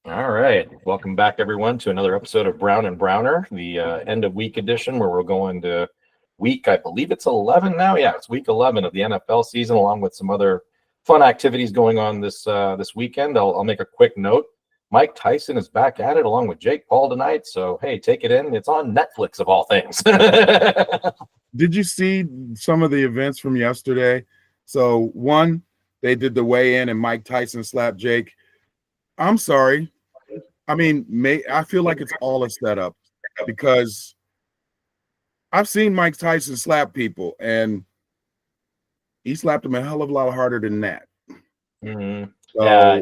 All right. Welcome back, everyone, to another episode of Brown and Browner, the end of week edition, where we're going to week, I believe it's 11 now. Yeah, it's week 11 of the NFL season, along with some other fun activities going on this weekend. I'll make a quick note. Mike Tyson is back at it along with Jake Paul tonight. So, hey, take it in. It's on Netflix, of all things. Did you see some of the events from yesterday? So one, they did the weigh-in and Mike Tyson slapped Jake. I'm sorry. I mean, I feel like it's all a setup because I've seen Mike Tyson slap people and he slapped him a hell of a lot harder than that. Mhm. So, Yeah.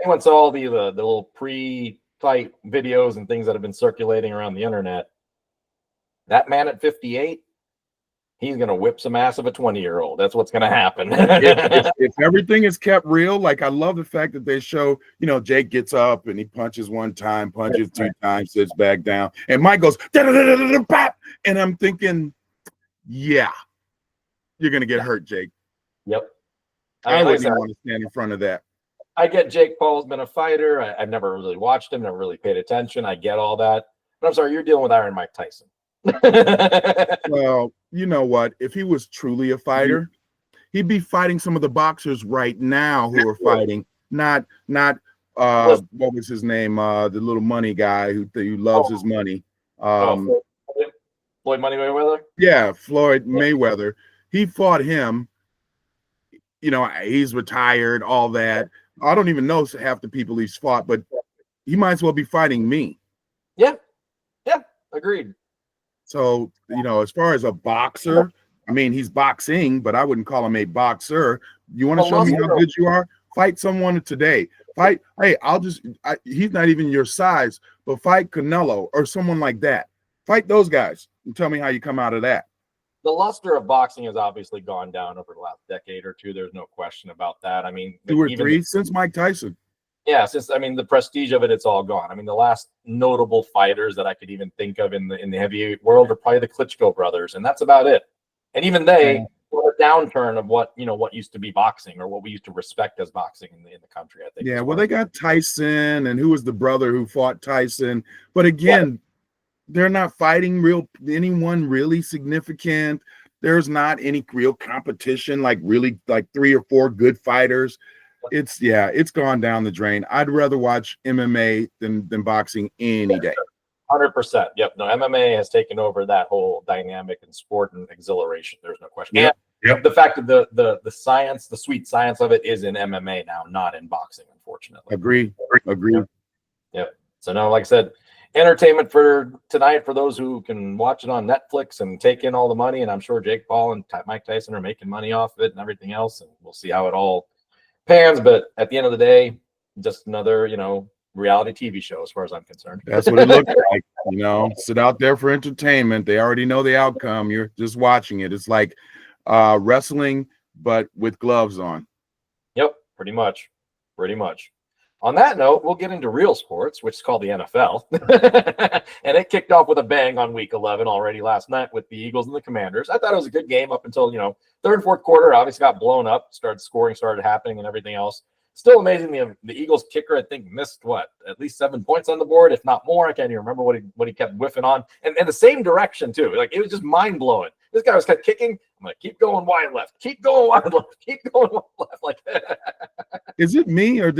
Anyone saw all the little pre-fight videos and things that have been circulating around the internet? That man at 58, he's going to whip some ass of a 20-year-old. That's what's going to happen. if everything is kept real, like I love the fact that they show, Jake gets up and he punches one time, punches two times, sits back down, and Mike goes, "Da-da-da-da-da-da-pop," and I'm thinking, yeah, you're going to get hurt, Jake. Yep. I wouldn't even want to stand in front of that. I get Jake Paul's been a fighter. I've never really watched him, never really paid attention. I get all that. But I'm sorry, you're dealing with Iron Mike Tyson. Well, you know what? If he was truly a fighter, he'd be fighting some of the boxers right now who are fighting, not what was his name? The little money guy who loves his money. Floyd Money Mayweather? Yeah, Floyd Mayweather. He fought him. He's retired, all that. I don't even know half the people he's fought, but he might as well be fighting me. Yeah, agreed. So, as far as a boxer, I mean, he's boxing, but I wouldn't call him a boxer. You want to show me how good you are? Fight someone today. Hey, he's not even your size, but fight Canelo or someone like that. Fight those guys and tell me how you come out of that. The luster of boxing has obviously gone down over the last decade or two. There's no question about that. I mean, 2 or 3 since Mike Tyson. Yeah, the prestige of it's all gone. I mean, the last notable fighters that I could even think of in the heavyweight world are probably the Klitschko brothers, and that's about it. And even they were a downturn of what used to be boxing or what we used to respect as boxing in the country, I think. Yeah, well, they got Tyson, and who was the brother who fought Tyson? But again, they're not fighting anyone really significant. There's not any real competition, like 3 or 4 good fighters. It's gone down the drain. I'd rather watch MMA than boxing any day. 100%. Yep. No, MMA has taken over that whole dynamic and sport and exhilaration. There's no question. Yep. And the fact that the science, the sweet science of it is in MMA now, not in boxing, unfortunately. Agree. Yep. So no, like I said, entertainment for tonight for those who can watch it on Netflix and take in all the money. And I'm sure Jake Paul and Mike Tyson are making money off of it and everything else. And we'll see how it all pans. But at the end of the day, just another, reality TV show as far as I'm concerned. That's what it looks like. Sit out there for entertainment. They already know the outcome. You're just watching it. It's like wrestling, but with gloves on. Yep, pretty much. On that note, we'll get into real sports, which is called the NFL. And it kicked off with a bang on week 11 already last night with the Eagles and the Commanders. I thought it was a good game up until, third and fourth quarter, obviously got blown up, scoring started happening and everything else. Still amazing. The Eagles kicker, I think, missed at least 7 points on the board, if not more. I can't even remember what he kept whiffing on. And the same direction, too. Like, it was just mind-blowing. This guy was kept kicking. I'm like, keep going wide left. Keep going wide left. Keep going wide left. Like, is it me or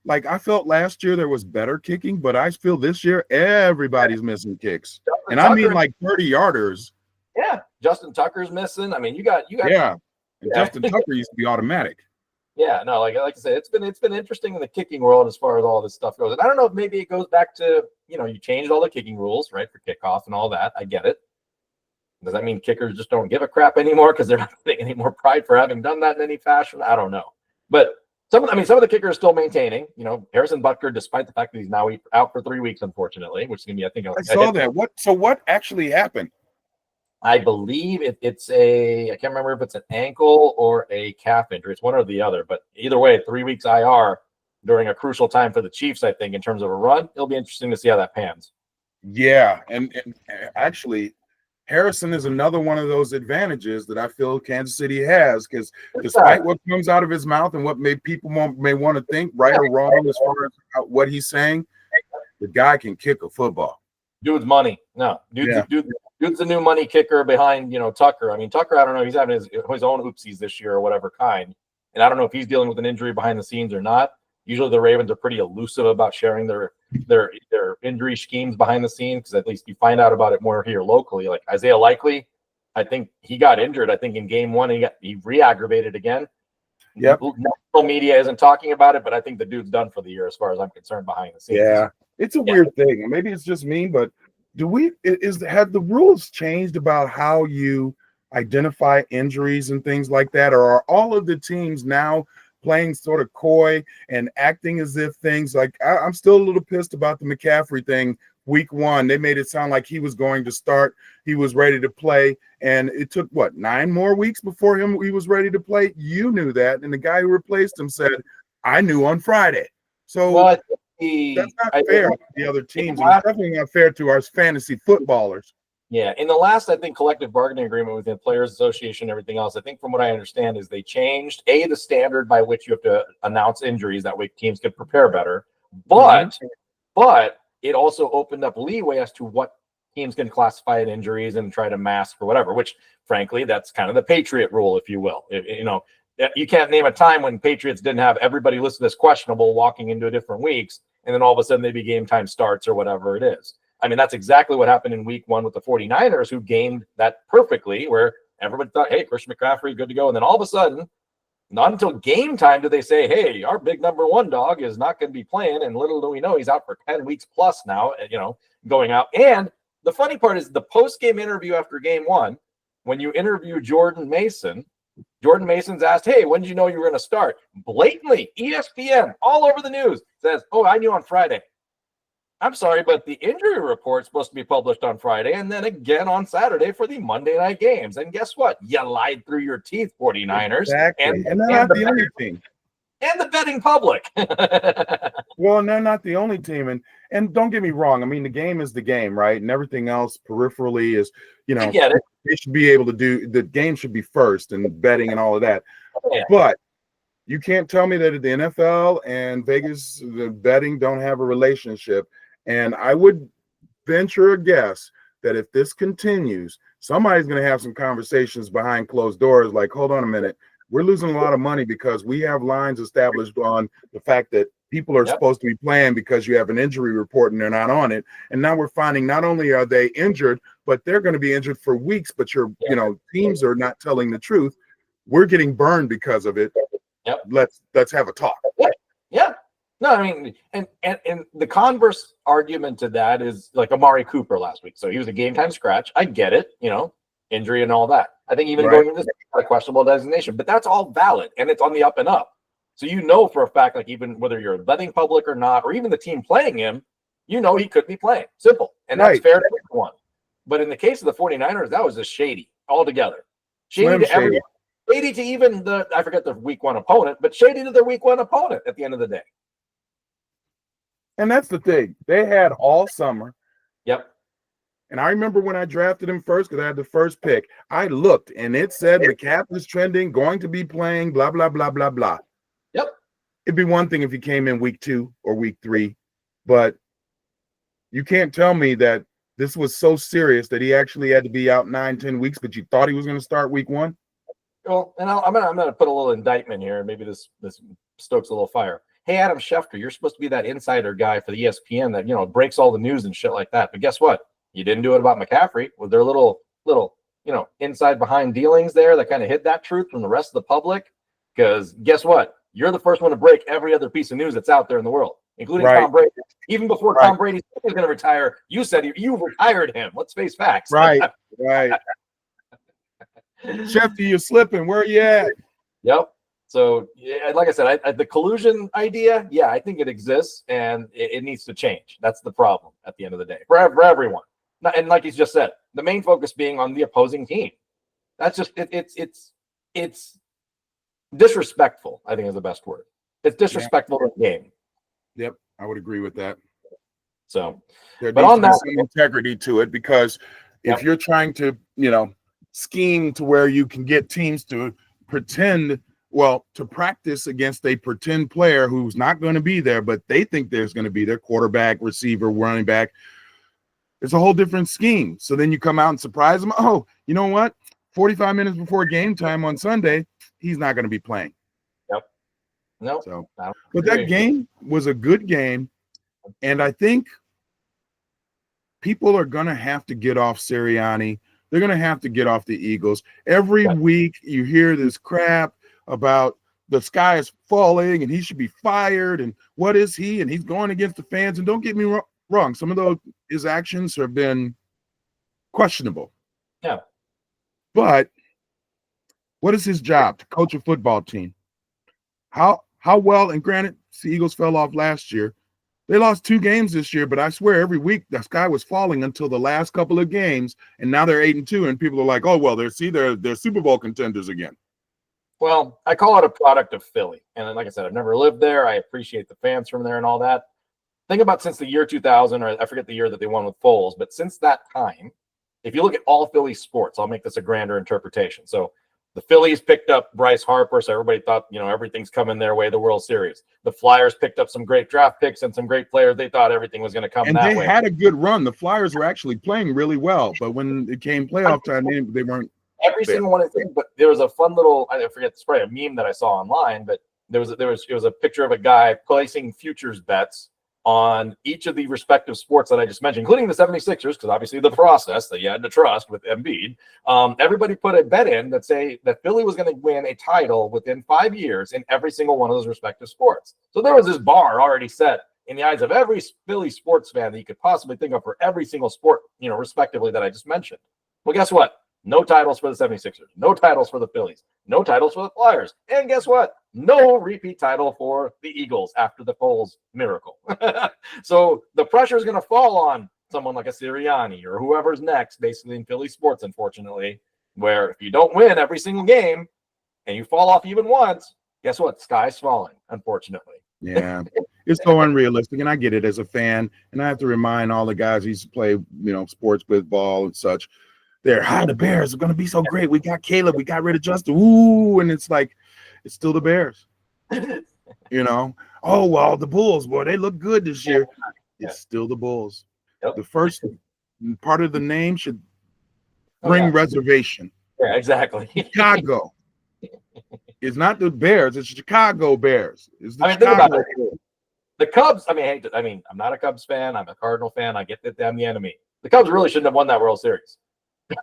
I felt last year there was better kicking, but I feel this year everybody's missing kicks. And I mean 30-yarders. Yeah. Justin Tucker's missing. I mean, you got And Justin Tucker used to be automatic. Yeah, no, like I said, it's been interesting in the kicking world as far as all this stuff goes. And I don't know if maybe it goes back to, you changed all the kicking rules, right, for kickoff and all that. I get it. Does that mean kickers just don't give a crap anymore because they're not getting any more pride for having done that in any fashion? I don't know. But some of the kickers are still maintaining. Harrison Butker, despite the fact that he's now out for 3 weeks, unfortunately, which is going to be, I think. I saw that. What actually happened? I believe it's I can't remember if it's an ankle or a calf injury. It's one or the other, but either way, 3 weeks IR during a crucial time for the Chiefs, I think, in terms of a run. It'll be interesting to see how that pans. Yeah. And actually, Harrison is another one of those advantages that I feel Kansas City has, because despite what comes out of his mouth and what people may want to think, right or wrong, as far as what he's saying, the guy can kick a football. Dude's money. No, dude's the new money kicker behind, Tucker. I mean, Tucker, I don't know. He's having his own oopsies this year or whatever kind. And I don't know if he's dealing with an injury behind the scenes or not. Usually the Ravens are pretty elusive about sharing their injury schemes behind the scenes, because at least you find out about it more here locally. Like Isaiah Likely, I think he got injured. I think in game one he re-aggravated again. Yep. National media isn't talking about it, but I think the dude's done for the year as far as I'm concerned behind the scenes. Yeah, it's a weird thing. Maybe it's just me, but have the rules changed about how you identify injuries and things like that, or are all of the teams now playing sort of coy and acting as if things like I'm still a little pissed about the McCaffrey thing. Week one, they made it sound like he was going to start. He was ready to play. And it took, 9 more weeks before he was ready to play? You knew that. And the guy who replaced him said, I knew on Friday. So that's not fair to the other teams. It's definitely not fair to our fantasy footballers. Yeah, in the last, I think, collective bargaining agreement with the Players Association and everything else, I think from what I understand is they changed, the standard by which you have to announce injuries. That way teams can prepare better. But it also opened up leeway as to what teams can classify as injuries and try to mask or whatever, which, frankly, that's kind of the Patriot rule, if you will. You can't name a time when Patriots didn't have everybody listed as questionable walking into different weeks, and then all of a sudden maybe game time starts or whatever it is. I mean, that's exactly what happened in week one with the 49ers, who gamed that perfectly, where everybody thought, hey, Christian McCaffrey, good to go. And then all of a sudden, not until game time did they say, hey, our big number one dog is not going to be playing. And little do we know, he's out for 10 weeks plus now, going out. And the funny part is the post-game interview after game one, when you interview Jordan Mason's asked, hey, when did you know you were going to start? Blatantly, ESPN, all over the news, says, oh, I knew on Friday. I'm sorry, but the injury report's supposed to be published on Friday and then again on Saturday for the Monday night games. And guess what? You lied through your teeth, 49ers. Exactly. And they're not the only team. And the betting public. Well, they're not the only team. And don't get me wrong. I mean, the game is the game, right? And everything else peripherally is, I get it. They should be able to the game should be first and betting and all of that. Yeah. But you can't tell me that the NFL and Vegas, the betting don't have a relationship. And I would venture a guess that if this continues, somebody's going to have some conversations behind closed doors like, hold on a minute, we're losing a lot of money because we have lines established on the fact that people are supposed to be playing because you have an injury report and they're not on it. And now we're finding not only are they injured, but they're going to be injured for weeks, but teams are not telling the truth. We're getting burned because of it. Yep. Let's have a talk. Yeah. No, I mean, and the converse argument to that is like Amari Cooper last week. So he was a game time scratch. I get it, injury and all that. I think even going into this, a questionable designation, but that's all valid and it's on the up and up. So for a fact, like even whether you're a betting public or not, or even the team playing him, he could be playing. Simple. And that's fair to everyone. But in the case of the 49ers, that was just shady altogether. Shady to everyone. Shady to even I forget the week one opponent, but shady to their week one opponent at the end of the day. And that's the thing. They had all summer. Yep. And I remember when I drafted him first, because I had the first pick, I looked and it said McCaffrey is trending, going to be playing, blah, blah, blah, blah, blah. Yep. It'd be one thing if he came in week 2 or week 3, but you can't tell me that this was so serious that he actually had to be out 9-10 weeks, but you thought he was going to start week 1. Well, and I'm gonna put a little indictment here. Maybe this stokes a little fire. Hey, Adam Schefter, you're supposed to be that insider guy for the ESPN that breaks all the news and shit like that. But guess what? You didn't do it about McCaffrey. Was there little inside behind dealings there that kind of hid that truth from the rest of the public? Because guess what? You're the first one to break every other piece of news that's out there in the world, including Tom Brady. Even before Tom Brady was going to retire, you said you retired him. Let's face facts. Right. Schefter, you're slipping. Where are you at? Yep. So, like I said, the collusion idea, I think it exists, and it needs to change. That's the problem at the end of the day for everyone. And like he's just said, the main focus being on the opposing team. That's just it's disrespectful. I think is the best word. It's disrespectful to the game. Yep, I would agree with that. So, there needs to be some integrity to it, because If you're trying to, scheme to where you can get teams to pretend, to practice against a pretend player who's not going to be there, but they think there's going to be their quarterback, receiver, running back. It's a whole different scheme. So then you come out and surprise them. Oh, you know what? 45 minutes before game time on Sunday, he's not going to be playing. Yep. No. So, but that game was a good game. And I think people are going to have to get off Sirianni. They're going to have to get off the Eagles. Every week you hear this crap about the sky is falling and he should be fired. And what is he? And he's going against the fans. And don't get me wrong. Some of his actions have been questionable. Yeah. But what is his job? To coach a football team. How well, and granted, the Eagles fell off last year. They lost 2 games this year, but I swear every week the sky was falling until the last couple of games, and now they're 8-2, and people are like, "Oh well, they're Super Bowl contenders again." Well, I call it a product of Philly, and like I said, I've never lived there. I appreciate the fans from there and all that. Think about since the year 2000, or I forget the year that they won with Foles, but since that time, if you look at all Philly sports, I'll make this a grander interpretation. So the Phillies picked up Bryce Harper, so everybody thought, everything's coming their way, the World Series. The Flyers picked up some great draft picks and some great players. They thought everything was going to come that way. And they had a good run. The Flyers were actually playing really well, but when it came playoff time, they weren't. Every single one of them, but there was a fun little, I forget, it's probably a meme that I saw online, but it was a picture of a guy placing futures bets on each of the respective sports that I just mentioned, including the 76ers, because obviously the process that you had to trust with Embiid. Everybody put a bet in that Philly was going to win a title within 5 years in every single one of those respective sports. So there was this bar already set in the eyes of every Philly sports fan that you could possibly think of for every single sport, respectively, that I just mentioned. Well, guess what? No titles for the 76ers. No titles for the Phillies. No titles for the Flyers. And guess what? No repeat title for the Eagles after the Foles miracle. So the pressure is going to fall on someone like a Sirianni or whoever's next, basically in Philly sports, unfortunately, where if you don't win every single game and you fall off even once, guess what? Sky's falling, unfortunately. Yeah, it's so unrealistic. And I get it as a fan. And I have to remind all the guys who used to play, sports with ball and such. The Bears are going to be so great. We got Caleb. We got rid of Justin. Ooh, and it's like, it's still the Bears. Oh, well, the Bulls, boy, they look good this year. It's still the Bulls. Yep. The first part of the name should bring reservation. Yeah, exactly. Chicago. It's not the Bears. It's Chicago Bears. It's the think Chicago about it. The Cubs, I'm not a Cubs fan. I'm a Cardinal fan. I get that I'm the enemy. The Cubs really shouldn't have won that World Series.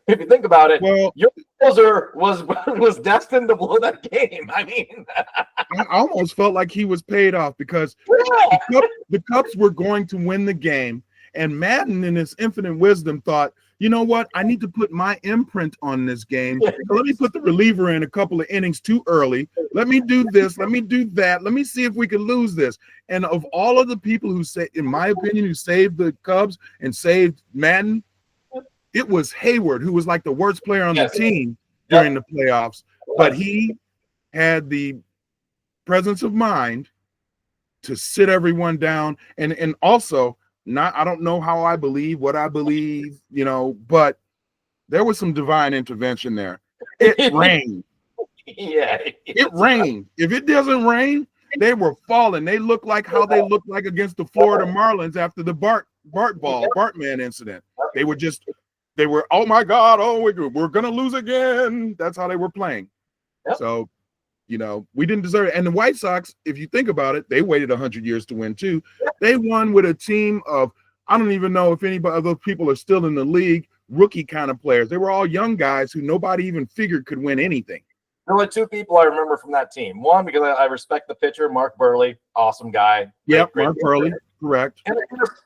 If you think about it, your closer was destined to blow that game. I almost felt like he was paid off because the Cubs were going to win the game, and Madden, in his infinite wisdom, thought, you know what? I need to put my imprint on this game. So let me put the reliever in a couple of innings too early. Let me do this. Let me do that. Let me see if we can lose this. And of all of the people who in my opinion, who saved the Cubs and saved Madden, it was Hayward, who was like the worst player on the team during the playoffs, but he had the presence of mind to sit everyone down. And also, I don't know how I believe what I believe, but there was some divine intervention there. It rained. Yeah. It rained. If it doesn't rain, they were falling. They looked like how they looked like against the Florida Marlins after the Bartman incident. They were, oh my God, we're going to lose again. That's how they were playing. Yep. So, we didn't deserve it. And the White Sox, if you think about it, they waited 100 years to win too. They won with a team of, I don't even know if anybody of those people are still in the league, rookie kind of players. They were all young guys who nobody even figured could win anything. There were 2 people I remember from that team. One, because I respect the pitcher, Mark Burley, awesome guy. Yep, Mark Burley, correct. And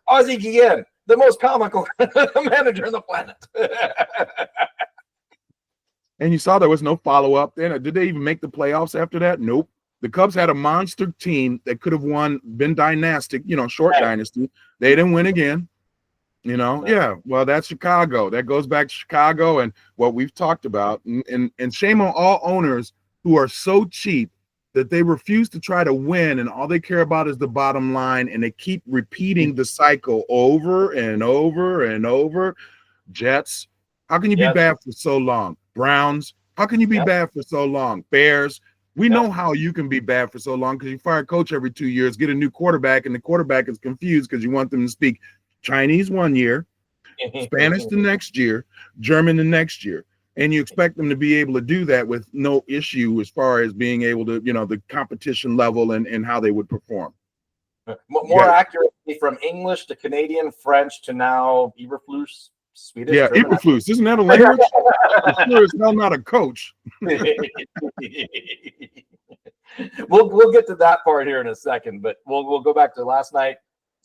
Ozzie Guillen, the most comical manager on the planet. And you saw there was no follow-up. Did they even make the playoffs after that? Nope. The Cubs had a monster team that could have been dynastic, short dynasty. They didn't win again. Yeah. Well, that's Chicago. That goes back to Chicago and what we've talked about. And shame on all owners who are so cheap that they refuse to try to win, and all they care about is the bottom line, and they keep repeating the cycle over and over and over. Jets, How can you be Yes. bad for so long? Browns, how can you be Yep. bad for so long? Bears, we Yep. know how you can be bad for so long because you fire a coach every 2 years, get a new quarterback, and the quarterback is confused because you want them to speak Chinese 1 year, Spanish the next year, German the next year. And you expect them to be able to do that with no issue as far as being able to, the competition level and how they would perform. More accurately, from English to Canadian, French to now Eberflus, Swedish. Yeah, German. Eberflus. Isn't that a language? It's sure as hell not a coach. We'll get to that part here in a second, but we'll go back to last night.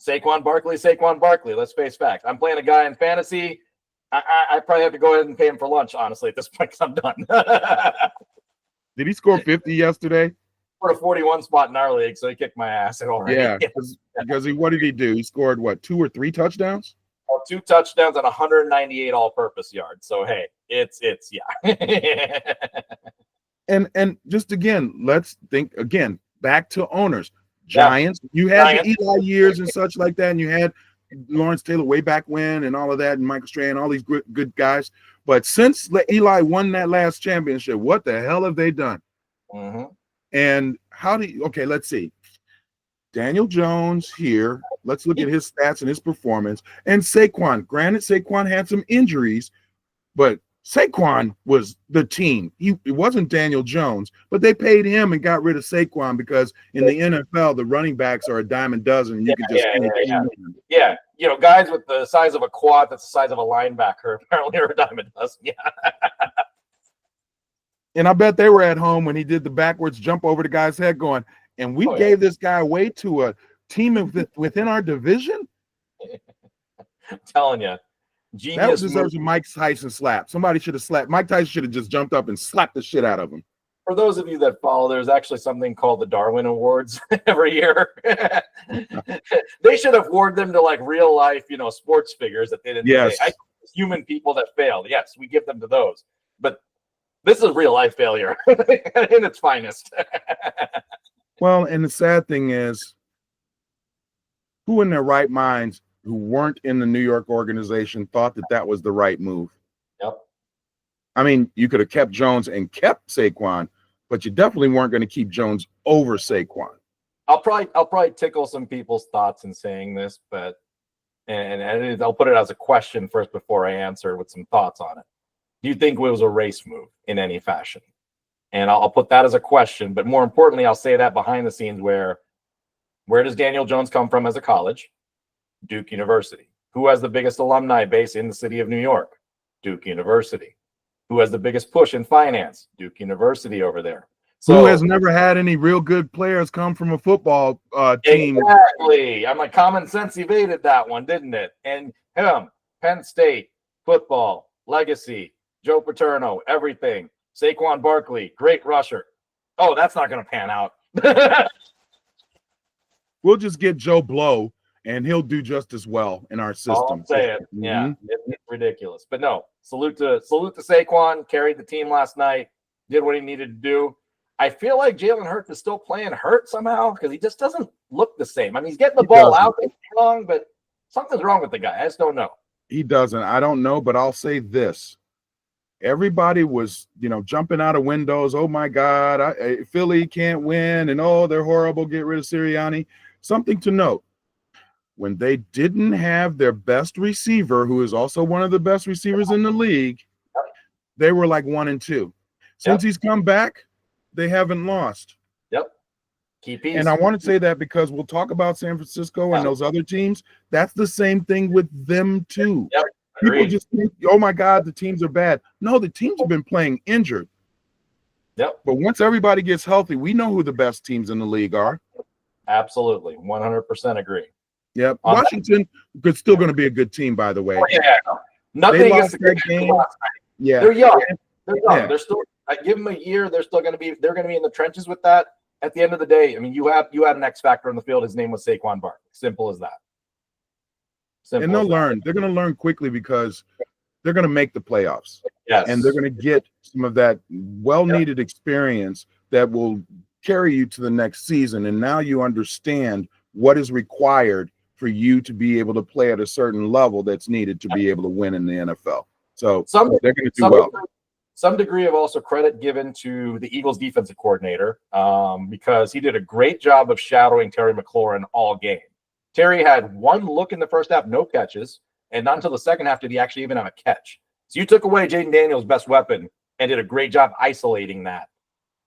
Saquon Barkley. Let's face facts. I'm playing a guy in fantasy. I probably have to go ahead and pay him for lunch, honestly, at this point, because I'm done. Did he score 50 yesterday? For a 41 spot in our league, so he kicked my ass already. Yeah, because what did he do? He scored, 2 or 3 touchdowns? 2 touchdowns and 198 all-purpose yards. So, hey, it's yeah. And just again, let's think again, back to owners. Giants, you had the Eli years and such like that, and you had Lawrence Taylor way back when and all of that, and Michael Strahan, all these good guys. But since Eli won that last championship, what the hell have they done? Mm-hmm. And let's see. Daniel Jones here. Let's look at his stats and his performance. And Saquon. Granted, Saquon had some injuries, but Saquon was the team. It wasn't Daniel Jones, but they paid him and got rid of Saquon because in the NFL, the running backs are a dime a dozen. You could just yeah. Guys with the size of a quad that's the size of a linebacker apparently are a dime a dozen. Yeah. And I bet they were at home when he did the backwards jump over the guy's head going, and we gave this guy away to a team within our division? I'm telling you. That deserves a Mike Tyson slap. Somebody should have slapped. Mike Tyson should have just jumped up and slapped the shit out of him. For those of you that follow, there's actually something called the Darwin Awards every year. They should award them to like real life, sports figures that they didn't. Yes. Human people that failed. Yes, we give them to those. But this is real life failure in its finest. Well, and the sad thing is, who in their right minds who weren't in the New York organization thought that was the right move? Yep. I mean, you could have kept Jones and kept Saquon, but you definitely weren't going to keep Jones over Saquon. I'll probably tickle some people's thoughts in saying this, but and I'll put it as a question first before I answer with some thoughts on it. Do you think it was a race move in any fashion? And I'll put that as a question, but more importantly, I'll say that behind the scenes where does Daniel Jones come from as a college? Duke University. Who has the biggest alumni base in the city of New York? Duke University. Who has the biggest push in finance? Duke University over there. So, who has never had any real good players come from a football team? Exactly. I'm like, common sense evaded that one, didn't it? And Penn State, football, legacy, Joe Paterno, everything. Saquon Barkley, great rusher. Oh, that's not going to pan out. We'll just get Joe Blow, and he'll do just as well in our system. All I'm saying. Yeah, it's ridiculous. But no, salute to Saquon, carried the team last night, did what he needed to do. I feel like Jalen Hurts is still playing hurt somehow because he just doesn't look the same. I mean, he's getting the ball out long, but something's wrong with the guy. I just don't know. He doesn't. I don't know, but I'll say this. Everybody was, jumping out of windows. Oh, my God, Philly can't win, and, they're horrible. Get rid of Sirianni. Something to note. When they didn't have their best receiver, who is also one of the best receivers in the league, they were like 1-2. Since he's come back, they haven't lost. Yep. Key piece. And I want to say that because we'll talk about San Francisco and those other teams. That's the same thing with them too. Yep. People just think, oh my God, the teams are bad. No, the teams have been playing injured. Yep. But once everybody gets healthy, we know who the best teams in the league are. Absolutely. 100% agree. Yep. Washington is still going to be a good team, by the way. Oh, yeah. Nothing against that game. Yeah. They're young. Yeah. They're still. I give them a year. They're going to be in the trenches with that. At the end of the day, I mean, you had an X factor on the field. His name was Saquon Barkley. Simple as that. And they'll learn. They're going to learn quickly because they're going to make the playoffs. Yes. And they're going to get some of that well-needed experience that will carry you to the next season. And now you understand what is required for you to be able to play at a certain level that's needed to be able to win in the NFL. So Some they're going to do some well. some degree of also credit given to the Eagles defensive coordinator because he did a great job of shadowing Terry McLaurin all game. Terry had one look in the first half, no catches, and not until the second half did he actually even have a catch. So you took away Jaden Daniels' best weapon and did a great job isolating that.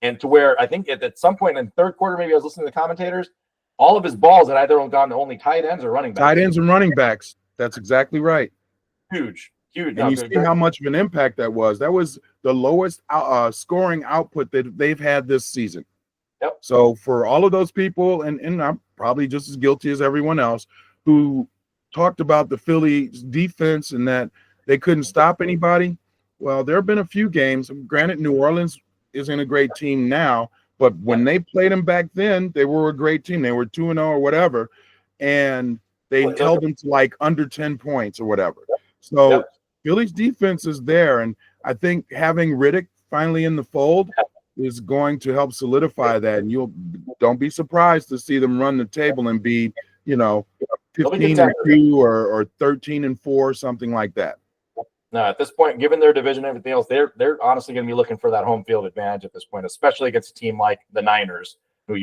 And to where I think at some point in the third quarter, maybe I was listening to the commentators, all of his balls had either gone to only tight ends or running backs. Tight ends and running backs. That's exactly right. Huge. And you see how much of an impact that was. That was the lowest scoring output that they've had this season. Yep. So for all of those people, and I'm probably just as guilty as everyone else, who talked about the Phillies defense and that they couldn't stop anybody, well, there have been a few games. Granted, New Orleans isn't a great team now, but when they played them back then, they were a great team. They were 2-0 or whatever, and they held them to like under 10 points or whatever. So Philly's defense is there, and I think having Riddick finally in the fold is going to help solidify that. And you'll don't be surprised to see them run the table and be, 15-2 or 13-4, something like that. No, at this point, given their division and everything else, they're honestly going to be looking for that home field advantage at this point, especially against a team like the Niners, who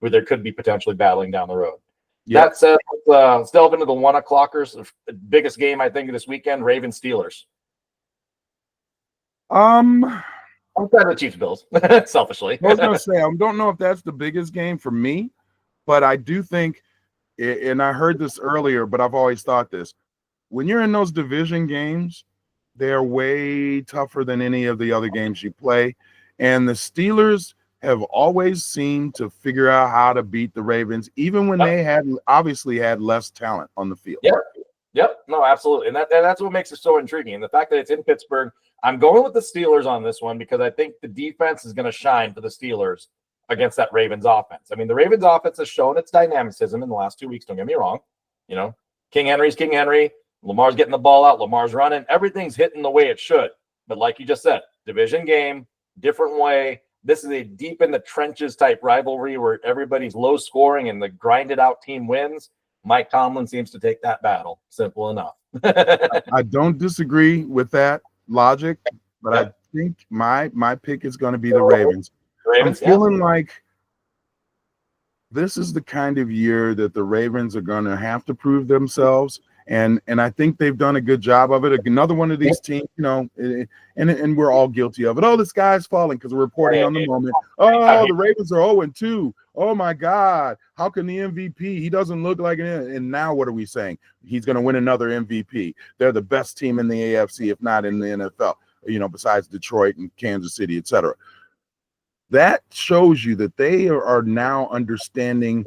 who there could be potentially battling down the road. Yep. That said, let's delve into the 1 o'clockers. The biggest game I think this weekend: Ravens Steelers. Outside of the Chiefs Bills, selfishly. I was gonna say I don't know if that's the biggest game for me, but I do think, and I heard this earlier, but I've always thought this: when you're in those division games, they're way tougher than any of the other games you play, and the Steelers have always seemed to figure out how to beat the Ravens, even when they obviously had less talent on the field. Yep. No, absolutely. And that's what makes it so intriguing. And the fact that it's in Pittsburgh, I'm going with the Steelers on this one because I think the defense is going to shine for the Steelers against that Ravens offense. I mean, the Ravens offense has shown its dynamicism in the last 2 weeks. Don't get me wrong. King Henry's King Henry. Lamar's getting the ball out. Lamar's running. Everything's hitting the way it should. But like you just said, division game, different way. This is a deep in the trenches type rivalry where everybody's low scoring and the grinded out team wins. Mike Tomlin seems to take that battle. Simple enough. I don't disagree with that logic, but I think my pick is going to be the Ravens. I'm feeling like this is the kind of year that the Ravens are going to have to prove themselves. And I think they've done a good job of it. Another one of these teams, and we're all guilty of it. Oh, the sky's falling because we're reporting on the moment. Oh, the Ravens are 0-2. Oh, my God. How can the MVP? He doesn't look like it. And now what are we saying? He's going to win another MVP. They're the best team in the AFC, if not in the NFL, besides Detroit and Kansas City, et cetera. That shows you that they are now understanding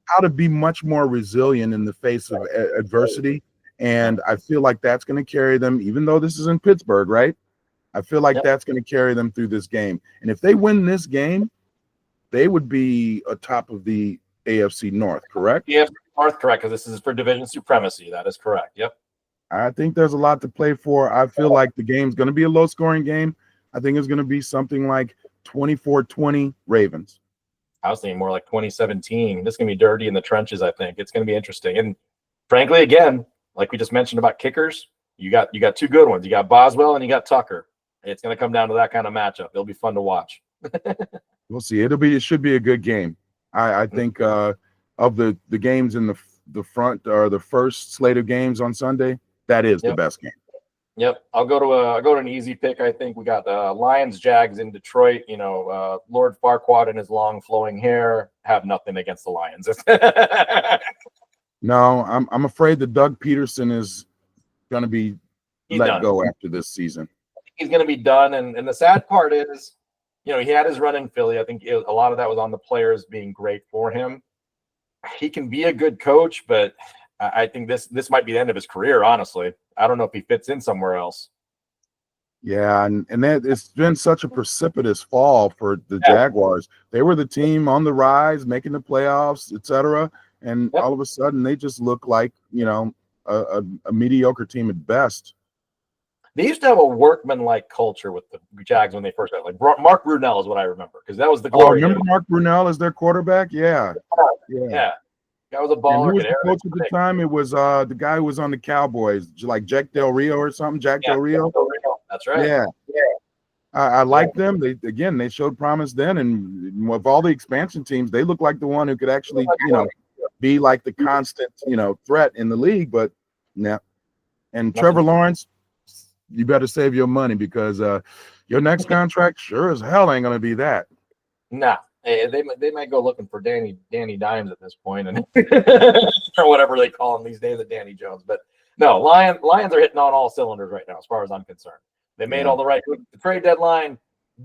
how to be much more resilient in the face of adversity. And I feel like that's going to carry them, even though this is in Pittsburgh, right? I feel like that's going to carry them through this game. And if they win this game, they would be atop of the AFC North, correct? AFC North, correct, because this is for division supremacy. That is correct. Yep. I think there's a lot to play for. I feel like the game's going to be a low-scoring game. I think it's going to be something like 24-20 Ravens. I was thinking more like 2017. This is going to be dirty in the trenches, I think. It's going to be interesting. And frankly, again, like we just mentioned about kickers, you got two good ones. You got Boswell and you got Tucker. It's going to come down to that kind of matchup. It'll be fun to watch. We'll see. It should be a good game. I think of the games in the front or the first slate of games on Sunday, that is the best game. Yep, I'll go to an easy pick. I think we got Lions, Jags in Detroit. Lord Farquaad and his long flowing hair have nothing against the Lions. No, I'm afraid that Doug Peterson is going to be let go after this season. He's going to be done, and the sad part is, he had his run in Philly. I think a lot of that was on the players being great for him. He can be a good coach, but I think this might be the end of his career, honestly. I don't know if he fits in somewhere else. Yeah, and that it's been such a precipitous fall for the Jaguars. They were the team on the rise, making the playoffs, etc. And all of a sudden, they just look like, a mediocre team at best. They used to have a workman-like culture with the Jags when they first got. Like Mark Brunell is what I remember, because that was the glory. Remember Mark Brunell as their quarterback? Yeah. Guy was a And baller. who was could the air coach it. at the time? It was the guy who was on the Cowboys, like Jack Del Rio or something. Jack Yeah, Del Rio. that's right. Yeah. I like them. They showed promise then, and with all the expansion teams, they look like the one who could actually, be like the constant, threat in the league. But yeah, and Trevor Lawrence, you better save your money because your next contract sure as hell ain't gonna be that. Nah, hey, they might go looking for Danny Dimes at this point, and or whatever they call him these days, at Danny Jones. But no, Lions are hitting on all cylinders right now, as far as I'm concerned. They made all the right the trade deadline.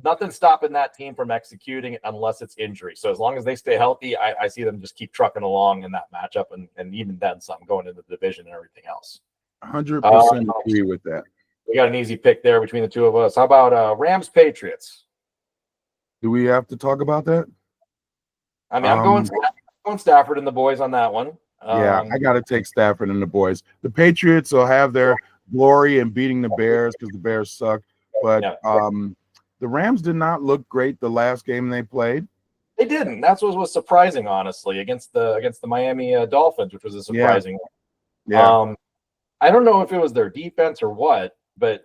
Nothing's stopping that team from executing it unless it's injury. So as long as they stay healthy, I see them just keep trucking along in that matchup, and even then some going into the division and everything else. 100% agree with that. We got an easy pick there between the two of us. How about Rams Patriots? Do we have to talk about that? I mean, I'm going Stafford and the boys on that one. Yeah, I got to take Stafford and the boys. The Patriots will have their glory in beating the Bears because the Bears suck. But the Rams did not look great the last game they played. They didn't. That's what was surprising, honestly, against the Miami Dolphins, which was a surprising. Yeah. I don't know if it was their defense or what, but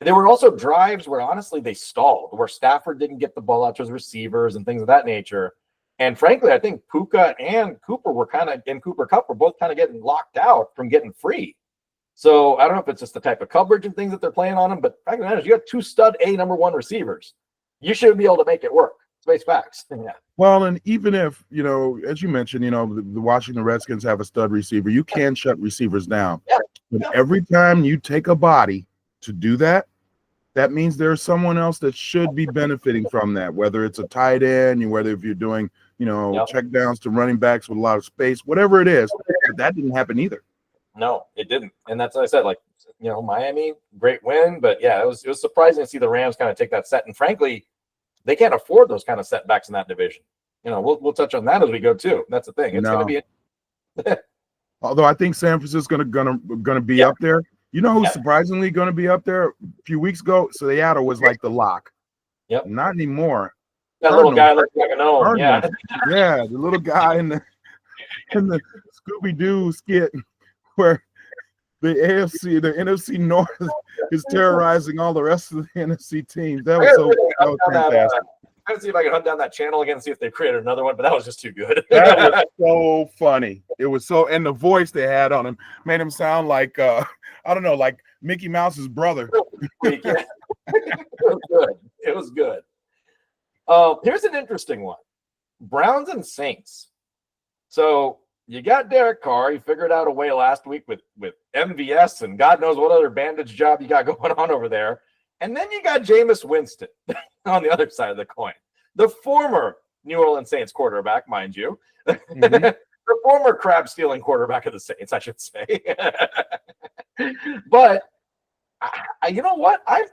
there were also drives where honestly they stalled, where Stafford didn't get the ball out to his receivers and things of that nature. And frankly, I think Puka and Cooper Kupp were both kind of getting locked out from getting free. So I don't know if it's just the type of coverage and things that they're playing on them, but fact of the matter is, you got two stud number one receivers. You should be able to make it work. Space facts. Yeah. Well, and even if, as you mentioned, the Washington Redskins have a stud receiver, you can shut receivers down. Yeah. But every time you take a body to do that, that means there's someone else that should be benefiting from that, whether it's a tight end, whether if you're doing, check downs to running backs with a lot of space, whatever it is. But that didn't happen either. No, it didn't. And that's what I said, Miami, great win. But yeah, it was surprising to see the Rams kind of take that set. And frankly, they can't afford those kind of setbacks in that division. We'll touch on that as we go too. That's the thing. It's going to be although I think San Francisco's gonna be up there. You know who's surprisingly going to be up there? A few weeks ago, Seattle was like the lock. Yep. Not anymore. That little guy looks like a gnome. Yeah. Yeah, the little guy in the Scooby-Doo skit where the NFC North is terrorizing all the rest of the NFC teams. That was fantastic. I gotta see if I can hunt down that channel again and see if they created another one, but that was just too good. That was so funny. It was and the voice they had on him made him sound like I don't know, like Mickey Mouse's brother. It was good. It was good. Here's an interesting one. Browns and Saints. So you got Derek Carr. You figured out a way last week with MVS and God knows what other bandage job you got going on over there. And then you got Jameis Winston on the other side of the coin. The former New Orleans Saints quarterback, mind you. Mm-hmm. The former crab-stealing quarterback of the Saints, I should say. But you know what? I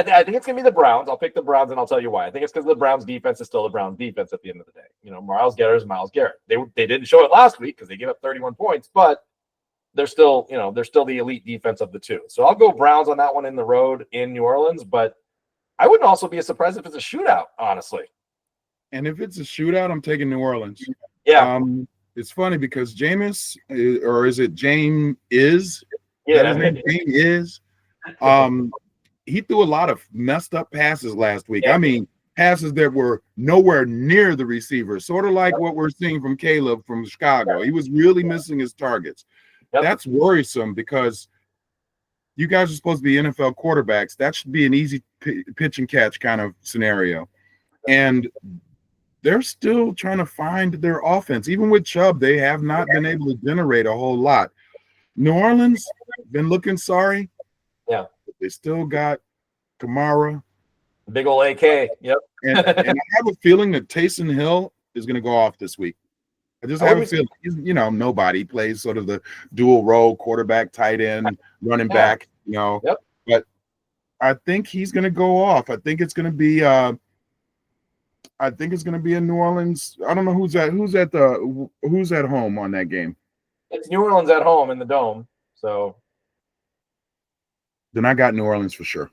think it's going to be the Browns. I'll pick the Browns, and I'll tell you why. I think it's because the Browns' defense is still the Browns' defense at the end of the day. Myles Garrett is Myles Garrett. They didn't show it last week because they gave up 31 points, but they're still the elite defense of the two. So I'll go Browns on that one in the road in New Orleans, but I wouldn't also be surprised if it's a shootout, honestly. And if it's a shootout, I'm taking New Orleans. Yeah. It's funny because Jameis, or is it James is? Yeah. James is. He threw a lot of messed up passes last week. Yeah. I mean, passes that were nowhere near the receiver, sort of like what we're seeing from Caleb from Chicago. He was really missing his targets. Yep. That's worrisome because you guys are supposed to be NFL quarterbacks. That should be an easy pitch and catch kind of scenario. And they're still trying to find their offense. Even with Chubb, they have not been able to generate a whole lot. New Orleans been looking sorry. Yeah. They still got Kamara. Big old AK. Yep. And I have a feeling that Taysom Hill is going to go off this week. I just have a feeling. Nobody plays sort of the dual role, quarterback, tight end, running back, Yep. But I think he's going to go off. I think it's going to be a New Orleans. I don't know who's at home on that game. It's New Orleans at home in the Dome. So then I got New Orleans for sure.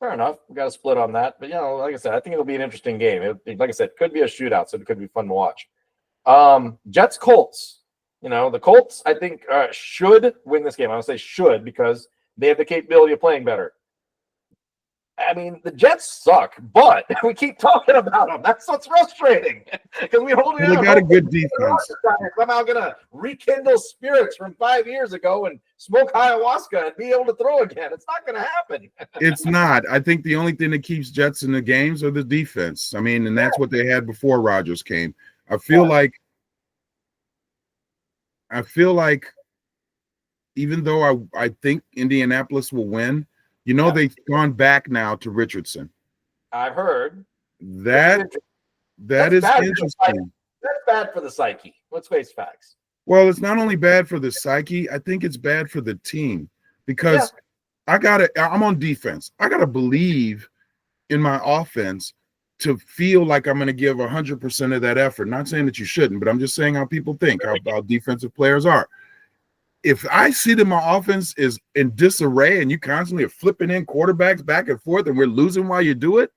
Fair enough. We got a split on that. But, like I said, I think it'll be an interesting game. Like I said, it could be a shootout, so it could be fun to watch. Jets Colts. The Colts, I think, should win this game. I would say should because they have the capability of playing better. I mean, the Jets suck, but we keep talking about them. That's what's frustrating because we hold. They got a good defense. Somehow gonna rekindle spirits from 5 years ago and smoke ayahuasca and be able to throw again. It's not gonna happen. It's not. I think the only thing that keeps Jets in the games are the defense. I mean, and that's what they had before Rodgers came. I feel like even though I think Indianapolis will win, they've gone back now to Richardson. I've heard. That is interesting. That's bad for the psyche. Let's face facts. Well, it's not only bad for the psyche, I think it's bad for the team because I'm on defense. I got to believe in my offense to feel like I'm going to give 100% of that effort. Not saying that you shouldn't, but I'm just saying how people think, how defensive players are. If I see that my offense is in disarray and you constantly are flipping in quarterbacks back and forth and we're losing while you do it,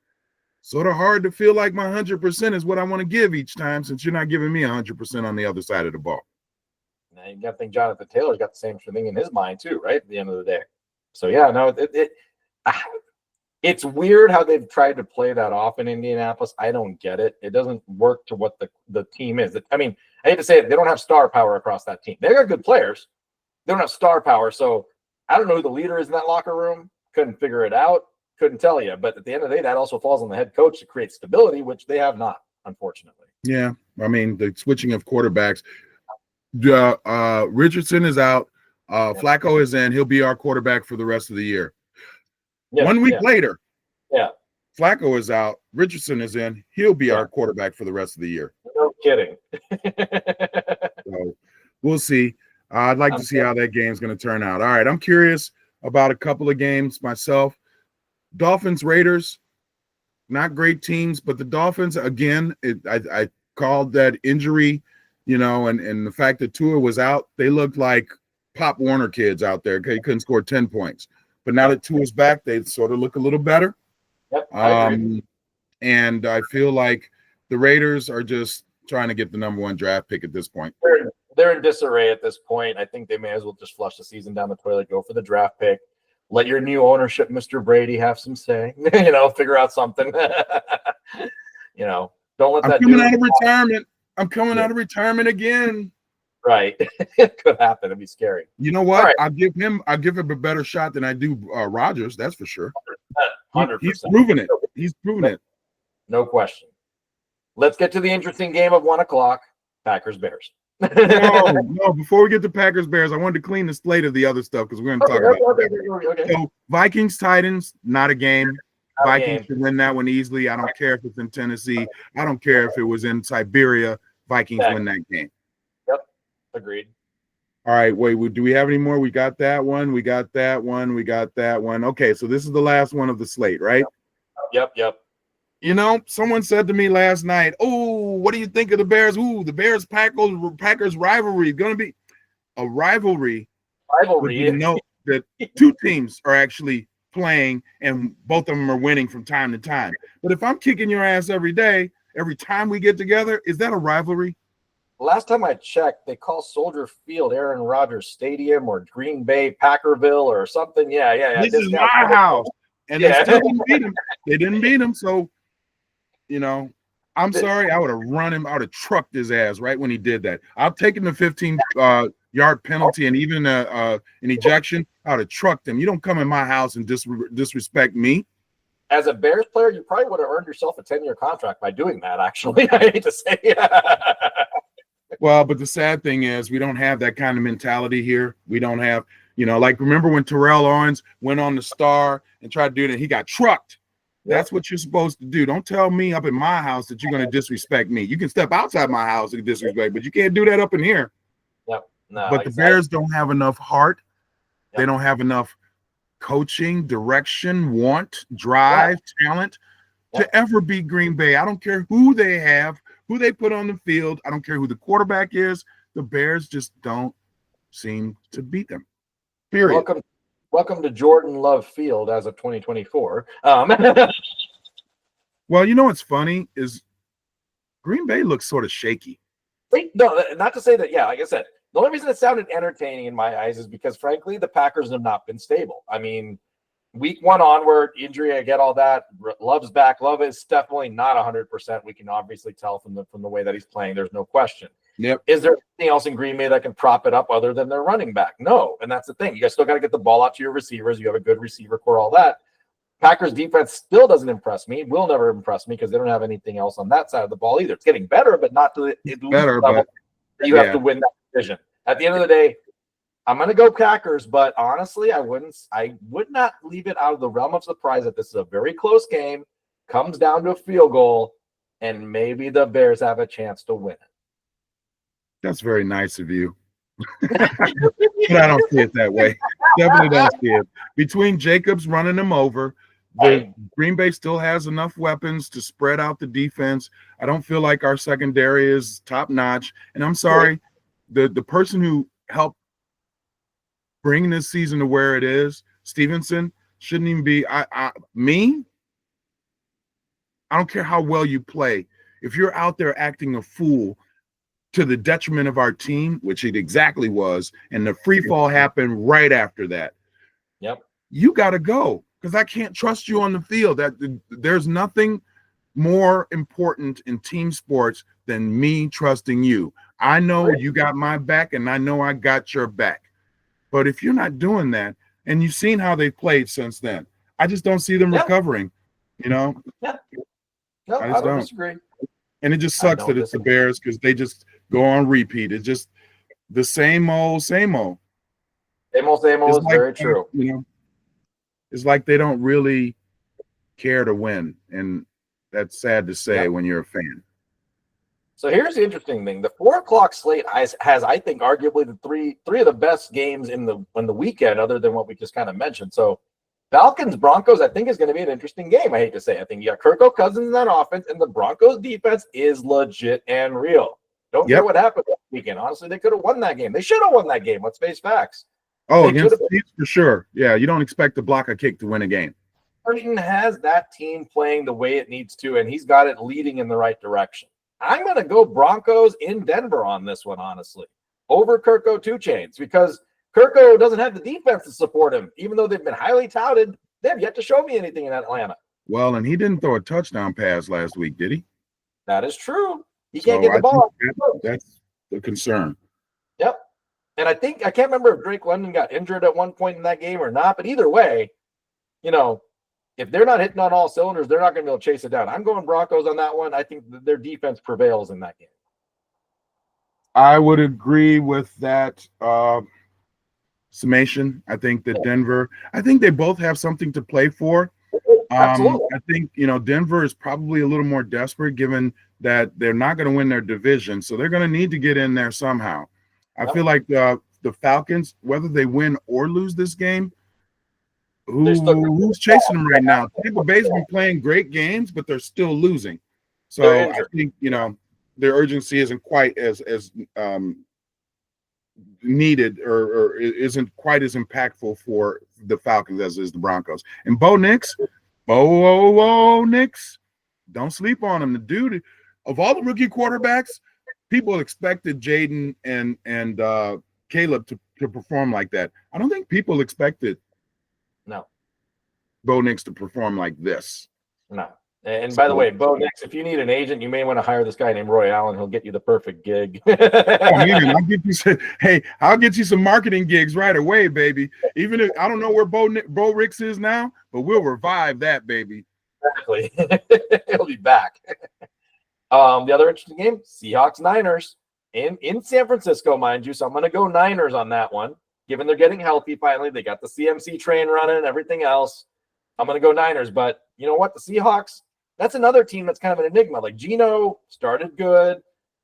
sort of hard to feel like my 100% is what I want to give each time since you're not giving me 100% on the other side of the ball. Now you got to think Jonathan Taylor's got the same thing in his mind too, right? At the end of the day. So yeah, no, it's weird how they've tried to play that off in Indianapolis. I don't get it. It doesn't work to what the team is. I mean, I hate to say it, they don't have star power across that team. They got good players. They don't have star power. So I don't know who the leader is in that locker room. Couldn't figure it out. Couldn't tell you. But at the end of the day, that also falls on the head coach to create stability, which they have not, unfortunately. Yeah. I mean, the switching of quarterbacks. Richardson is out. Flacco is in. He'll be our quarterback for the rest of the year. Yeah, 1 week later, Flacco is out. Richardson is in. He'll be our quarterback for the rest of the year. No kidding. So we'll see. I'd like to see how that game's going to turn out. All right, I'm curious about a couple of games myself. Dolphins, Raiders, not great teams, but the Dolphins, again, I called that injury, and the fact that Tua was out, they looked like Pop Warner kids out there. He couldn't score 10 points. But now that Tua's back, they sort of look a little better. Yep, I agree. And I feel like the Raiders are just trying to get the number 1 draft pick at this point. They're in disarray at this point. I think they may as well just flush the season down the toilet, go for the draft pick, let your new ownership, Mr. Brady, have some say. Figure out something. Don't let that. I'm coming out of retirement. I'm coming out of retirement again. Right. It could happen. It'd be scary. You know what? Right. I'll give him a better shot than I do Rodgers. That's for sure. 100%. He's proven it. He's proven it. No question. Let's get to the interesting game of 1 o'clock. Packers-Bears. No. Before we get to Packers-Bears, I wanted to clean the slate of the other stuff because we're going to talk about it. Okay. So Vikings-Titans, not a game. Vikings should win that one easily. I don't care if it's in Tennessee. I don't care if it was in Siberia. Vikings win that game. Yep. Agreed. All right. Wait, do we have any more? We got that one. We got that one. We got that one. Okay. So this is the last one of the slate, right? Yep. Someone said to me last night, "Oh, what do you think of the Bears? Ooh, the Bears-Packers rivalry is going to be a rivalry." That 2 teams are actually playing and both of them are winning from time to time. But if I'm kicking your ass every day, every time we get together, is that a rivalry? Last time I checked, they call Soldier Field Aaron Rodgers Stadium or Green Bay Packerville or something. Yeah. This is my house. And they still didn't beat him. They didn't beat him. So, I'm sorry. I would have run him. I would have trucked his ass right when he did that. I've taken the 15-yard penalty and even an ejection. I would have trucked him. You don't come in my house and disrespect me. As a Bears player, you probably would have earned yourself a 10-year contract by doing that, actually. I hate to say it. Well, but the sad thing is we don't have that kind of mentality here. We don't have, remember when Terrell Owens went on the Star and tried to do that? He got trucked. That's what you're supposed to do. Don't tell me up in my house that you're going to disrespect me. You can step outside my house and disrespect, but you can't do that up in here. Yep. No, but the Bears don't have enough heart. Yep. They don't have enough coaching, direction, want, drive, talent to ever beat Green Bay. I don't care who they have, who they put on the field. I don't care who the quarterback is. The Bears just don't seem to beat them. Period. Welcome to Jordan Love Field as of 2024. Well, what's funny is Green Bay looks sort of shaky. No, not to say that. Yeah, like I said, the only reason it sounded entertaining in my eyes is because, frankly, the Packers have not been stable. I mean, week one onward, injury, I get all that. Love's back. Love is definitely not 100%. We can obviously tell from the way that he's playing. There's no question. Yep. Is there anything else in Green Bay that can prop it up other than their running back? No, and that's the thing. You guys still got to get the ball out to your receivers. You have a good receiver core, all that. Packers defense still doesn't impress me. Will never impress me because they don't have anything else on that side of the ball either. It's getting better, but not to the elite level that you have to win that division. At the end of the day, I'm going to go Packers, but honestly, I would not leave it out of the realm of surprise that this is a very close game, comes down to a field goal, and maybe the Bears have a chance to win it. That's very nice of you. But I don't see it that way. Definitely don't see it. Between Jacobs running them over, Green Bay still has enough weapons to spread out the defense. I don't feel like our secondary is top notch. And I'm sorry, the person who helped bring this season to where it is, Stevenson, shouldn't even be me. I don't care how well you play. If you're out there acting a fool to the detriment of our team, which it exactly was, and the free fall happened right after that. Yep. You got to go because I can't trust you on the field. There's nothing more important in team sports than me trusting you. I know you got my back, and I know I got your back. But if you're not doing that, and you've seen how they've played since then, I just don't see them recovering. You know? Yeah. No, I don't disagree. And it just sucks that it's the Bears because they just go on repeat. It's just the same old, same old. Same old is very true. You know, it's like they don't really care to win, and that's sad to say when you're a fan. So here's the interesting thing: the 4:00 slate has I think, arguably the three of the best games in the weekend, other than what we just kind of mentioned. So Falcons Broncos, I think, is going to be an interesting game. I hate to say, I think you got Kirk Cousins in that offense, and the Broncos defense is legit and real. Don't care what happened that weekend. Honestly, they could have won that game. They should have won that game. Let's face facts. Oh, against the Chiefs for sure. Yeah, you don't expect to block a kick to win a game. Purdy has that team playing the way it needs to, and he's got it leading in the right direction. I'm going to go Broncos in Denver on this one, honestly, over Kirko 2 Chainz, because Kirko doesn't have the defense to support him. Even though they've been highly touted, they have yet to show me anything in Atlanta. Well, and he didn't throw a touchdown pass last week, did he? That is true. He can't get the ball. That's the concern. Yep. And I can't remember if Drake London got injured at one point in that game or not, but either way, you know, if they're not hitting on all cylinders, they're not going to be able to chase it down. I'm going Broncos on that one. I think their defense prevails in that game. I would agree with that summation. I think that I think they both have something to play for. Absolutely. I think, Denver is probably a little more desperate given that they're not going to win their division. So they're going to need to get in there somehow. I feel like the Falcons, whether they win or lose this game, who's chasing them right now? Tampa Bay's been playing great games, but they're still losing. So I think, their urgency isn't quite as needed or isn't quite as impactful for the Falcons as is the Broncos. And Bo Nix, don't sleep on him. The dude, of all the rookie quarterbacks, people expected Jaden and Caleb to perform like that. I don't think people expected Bo Nix to perform like this. No. And by the way, Bo Nix, if you need an agent, you may want to hire this guy named Roy Allen. He'll get you the perfect gig. I'll get you some marketing gigs right away, baby. Even if I don't know where Bo Ricks is now, but we'll revive that, baby. Exactly. He'll be back. The other interesting game, Seahawks-Niners in San Francisco, mind you. So I'm going to go Niners on that one. Given they're getting healthy finally, they got the CMC train running and everything else. I'm going to go Niners. But you know what? The Seahawks, that's another team that's kind of an enigma. Like Geno started good,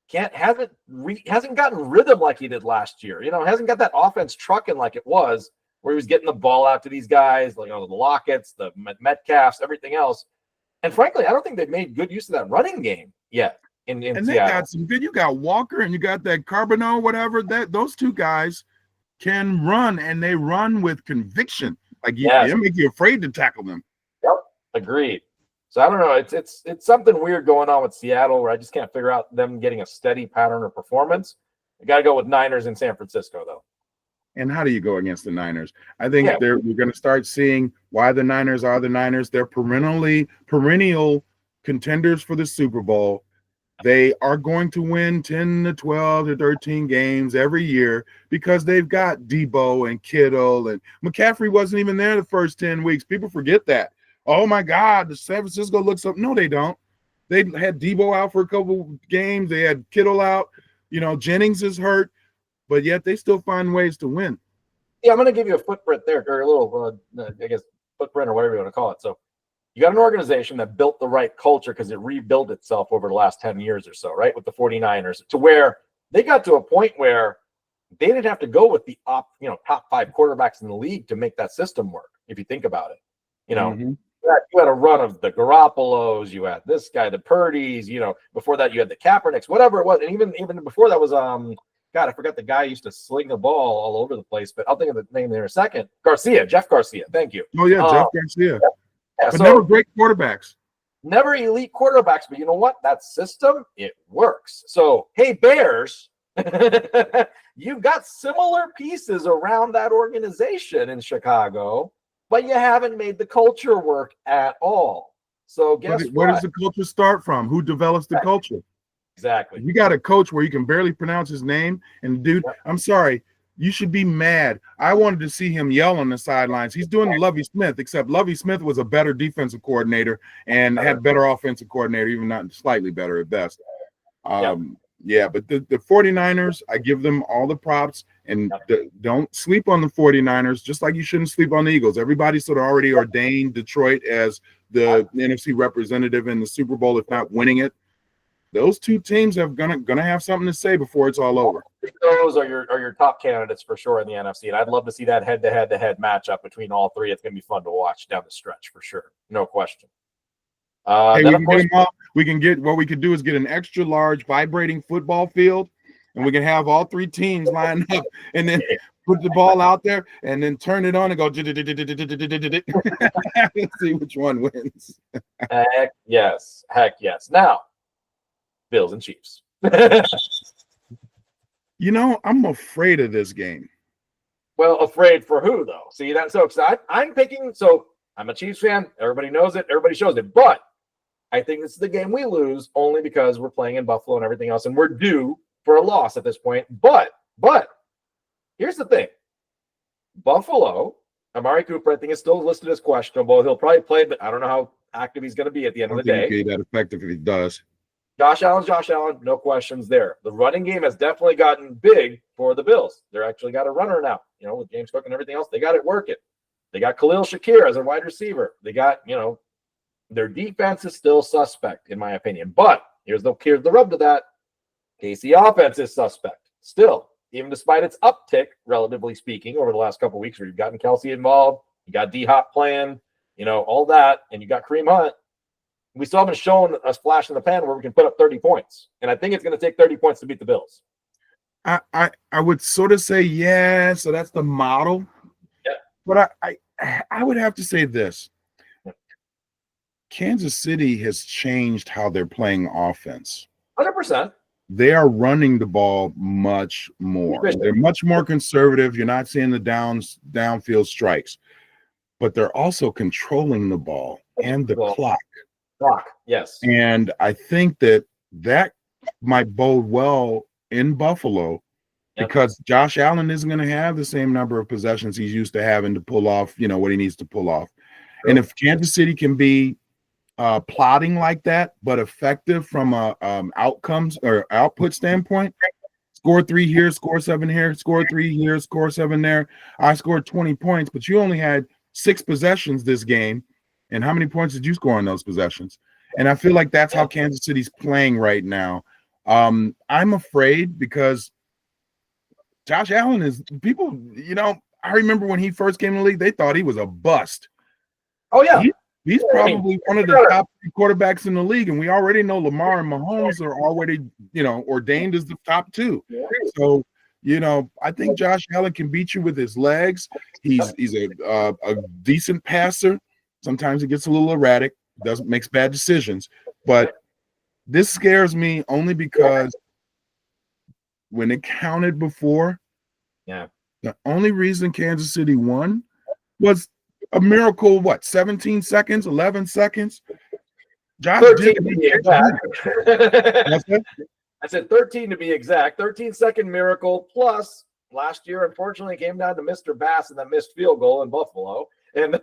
hasn't gotten rhythm like he did last year. Hasn't got that offense trucking like it was, where he was getting the ball out to these guys, like the Lockett's, the Metcalfs, everything else. And frankly, I don't think they've made good use of that running game yet. In and Seattle. They got some good. You got Walker and you got that Carbonneau, whatever. Those two guys can run, and they run with conviction. Like you make you afraid to tackle them. Yep, agreed. So I don't know. It's something weird going on with Seattle where I just can't figure out them getting a steady pattern of performance. I got to go with Niners in San Francisco, though. And how do you go against the Niners? I think Yeah. we're going to start seeing why the Niners are the Niners. They're perennial contenders for the Super Bowl. They are going to win 10 to 12 to 13 games every year because they've got Debo and Kittle, and McCaffrey wasn't even there the first 10 weeks. People forget that. Oh my God, the San Francisco looks up. No, they don't. They had Debo out for a couple games. They had Kittle out. Jennings is hurt, but yet they still find ways to win. Yeah, I'm going to give you a footprint there, or a little, I guess, footprint or whatever you want to call it. So you got an organization that built the right culture because it rebuilt itself over the last 10 years or so, right, with the 49ers, to where they got to a point where they didn't have to go with the top 5 quarterbacks in the league to make that system work, if you think about it. Mm-hmm. You had a run of the Garoppolos, you had this guy, the Purdy's, before that you had the Kaepernicks, whatever it was. And even before that was, God, I forgot the guy who used to sling the ball all over the place, but I'll think of the name there in a second. Jeff Garcia. Thank you. Oh, yeah, Jeff Garcia. Yeah, but never great quarterbacks. Never elite quarterbacks, but you know what? That system, it works. So, hey, Bears, you've got similar pieces around that organization in Chicago, but you haven't made the culture work at all. So guess what? Where does the culture start from? Who develops the culture? Exactly. You got a coach where you can barely pronounce his name, and dude, I'm sorry, you should be mad. I wanted to see him yell on the sidelines. He's doing Lovie Smith, except Lovie Smith was a better defensive coordinator and had better offensive coordinator, even not slightly better at best. Yeah, but the 49ers, I give them all the props, and don't sleep on the 49ers, just like you shouldn't sleep on the Eagles. Everybody sort of already ordained Detroit as the NFC representative in the Super Bowl, if not winning it. Those two teams are gonna have something to say before it's all over. Those are your top candidates for sure in the NFC, and I'd love to see that head-to-head matchup between all three. It's gonna be fun to watch down the stretch for sure, no question. Hey, we can get what we could do is get an extra large vibrating football field, and we can have all three teams line up, and then put the ball out there, and then turn it on and go. See which one wins. Heck yes. Now, Bills and Chiefs. I'm afraid of this game. Well, afraid for who though? See that? So I'm picking. So I'm a Chiefs fan. Everybody knows it. Everybody shows it. But I think this is the game we lose only because we're playing in Buffalo and everything else, and we're due for a loss at this point. But here's the thing: Buffalo, Amari Cooper, I think is still listed as questionable. He'll probably play, but I don't know how active he's going to be at the end of the day. He'll be that effective if he does. Josh Allen, no questions there. The running game has definitely gotten big for the Bills. They're actually got a runner now, with James Cook and everything else. They got it working. They got Khalil Shakir as a wide receiver. They got, their defense is still suspect, in my opinion. But here's the rub to that. KC offense is suspect still, even despite its uptick, relatively speaking, over the last couple of weeks where you've gotten Kelsey involved, you got D-Hop playing, all that, and you got Kareem Hunt. We still haven't shown a splash in the pan where we can put up 30 points. And I think it's going to take 30 points to beat the Bills. I would sort of say, yeah, so that's the model. Yeah. But I would have to say this. Kansas City has changed how they're playing offense. 100%. They are running the ball much more. They're much more conservative. You're not seeing the downfield strikes. But they're also controlling the ball and the clock. Yes. And I think that might bode well in Buffalo because Josh Allen isn't going to have the same number of possessions he's used to having to pull off, what he needs to pull off. Sure. And if Kansas City can be plotting like that, but effective from a outcomes or output standpoint, score 3 here, score 7 here, score 3 here, score 7 there. I scored 20 points, but you only had 6 possessions this game. And how many points did you score on those possessions? And I feel like that's how Kansas City's playing right now. I'm afraid because Josh Allen is people, I remember when he first came in the league, they thought he was a bust. Oh, yeah. He's probably one of the top 3 quarterbacks in the league. And we already know Lamar and Mahomes are already, ordained as the top 2. Yeah. So, I think Josh Allen can beat you with his legs. He's a decent passer. Sometimes he gets a little erratic. makes bad decisions. But this scares me only because when it counted before, the only reason Kansas City won was a miracle. What, 17 seconds, 11 seconds? Josh 13 to be exact. I said 13 to be exact. 13-second miracle plus last year, unfortunately, came down to Mr. Bass and that missed field goal in Buffalo. And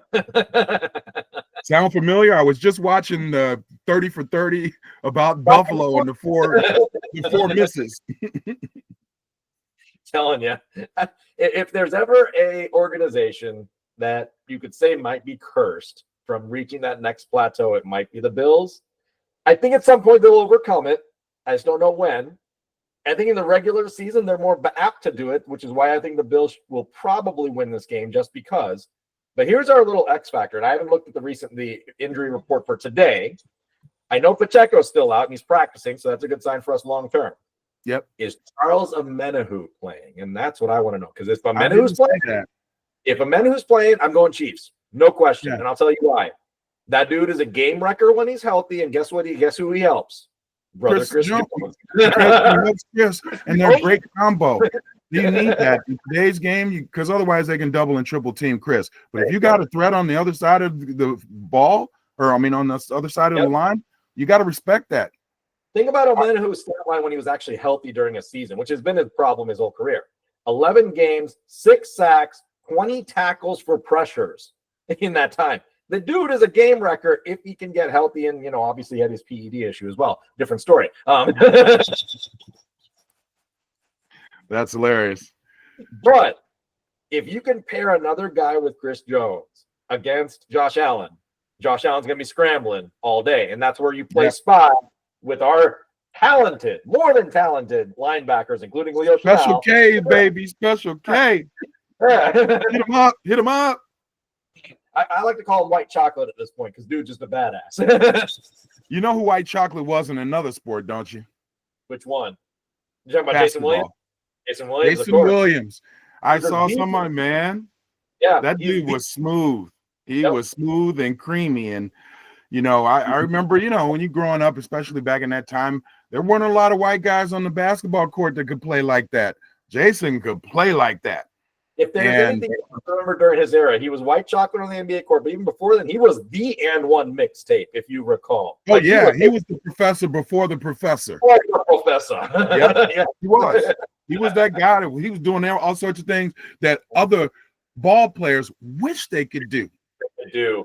sound familiar? I was just watching the 30 for 30 about Buffalo and the four misses. Telling you, if there's ever a organization that you could say might be cursed from reaching that next plateau, it might be the Bills. I think at some point they'll overcome it. I just don't know when. I think in the regular season, they're more apt to do it, which is why I think the Bills will probably win this game just because. But here's our little X factor, and I haven't looked at the injury report for today. I know Pacheco's still out, and he's practicing, so that's a good sign for us long term. Yep. Is Charles Omenihu playing? And that's what I want to know. Because if Omenihu's playing, I'm going Chiefs. No question. Yeah. And I'll tell you why. That dude is a game wrecker when he's healthy, and guess who he helps? Brother Chris Jones. And they're a great combo. You need that in today's game because otherwise they can double and triple team Chris. But if you got a threat on the other side of the ball, on the other side of the line, you got to respect that. Think about Omenihu's stat line when he was actually healthy during a season, which has been his problem his whole career. 11 games, 6 sacks, 20 tackles for pressures in that time. The dude is a game wrecker if he can get healthy, and obviously he had his PED issue as well. Different story. That's hilarious. But if you can pair another guy with Chris Jones against Josh Allen's going to be scrambling all day, and that's where you play spy with our more than talented linebackers, including Leo Special K, baby, Special K. Hit him up. I like to call him white chocolate at this point because dude's just a badass. You know who white chocolate was in another sport, don't you? Which one? You talking about Jason Williams? Jason Williams. I saw someone, man. Yeah. That dude was smooth. He was smooth and creamy. And, I remember, when you growing up, especially back in that time, there weren't a lot of white guys on the basketball court that could play like that. Jason could play like that. If there's anything I remember during his era, he was white chocolate on the NBA court. But even before then, he was the And One mixtape, if you recall. Oh, he was the professor before the professor. Like the professor. Yeah, he was. He was that guy. He was doing all sorts of things that other ball players wish they could do. They do.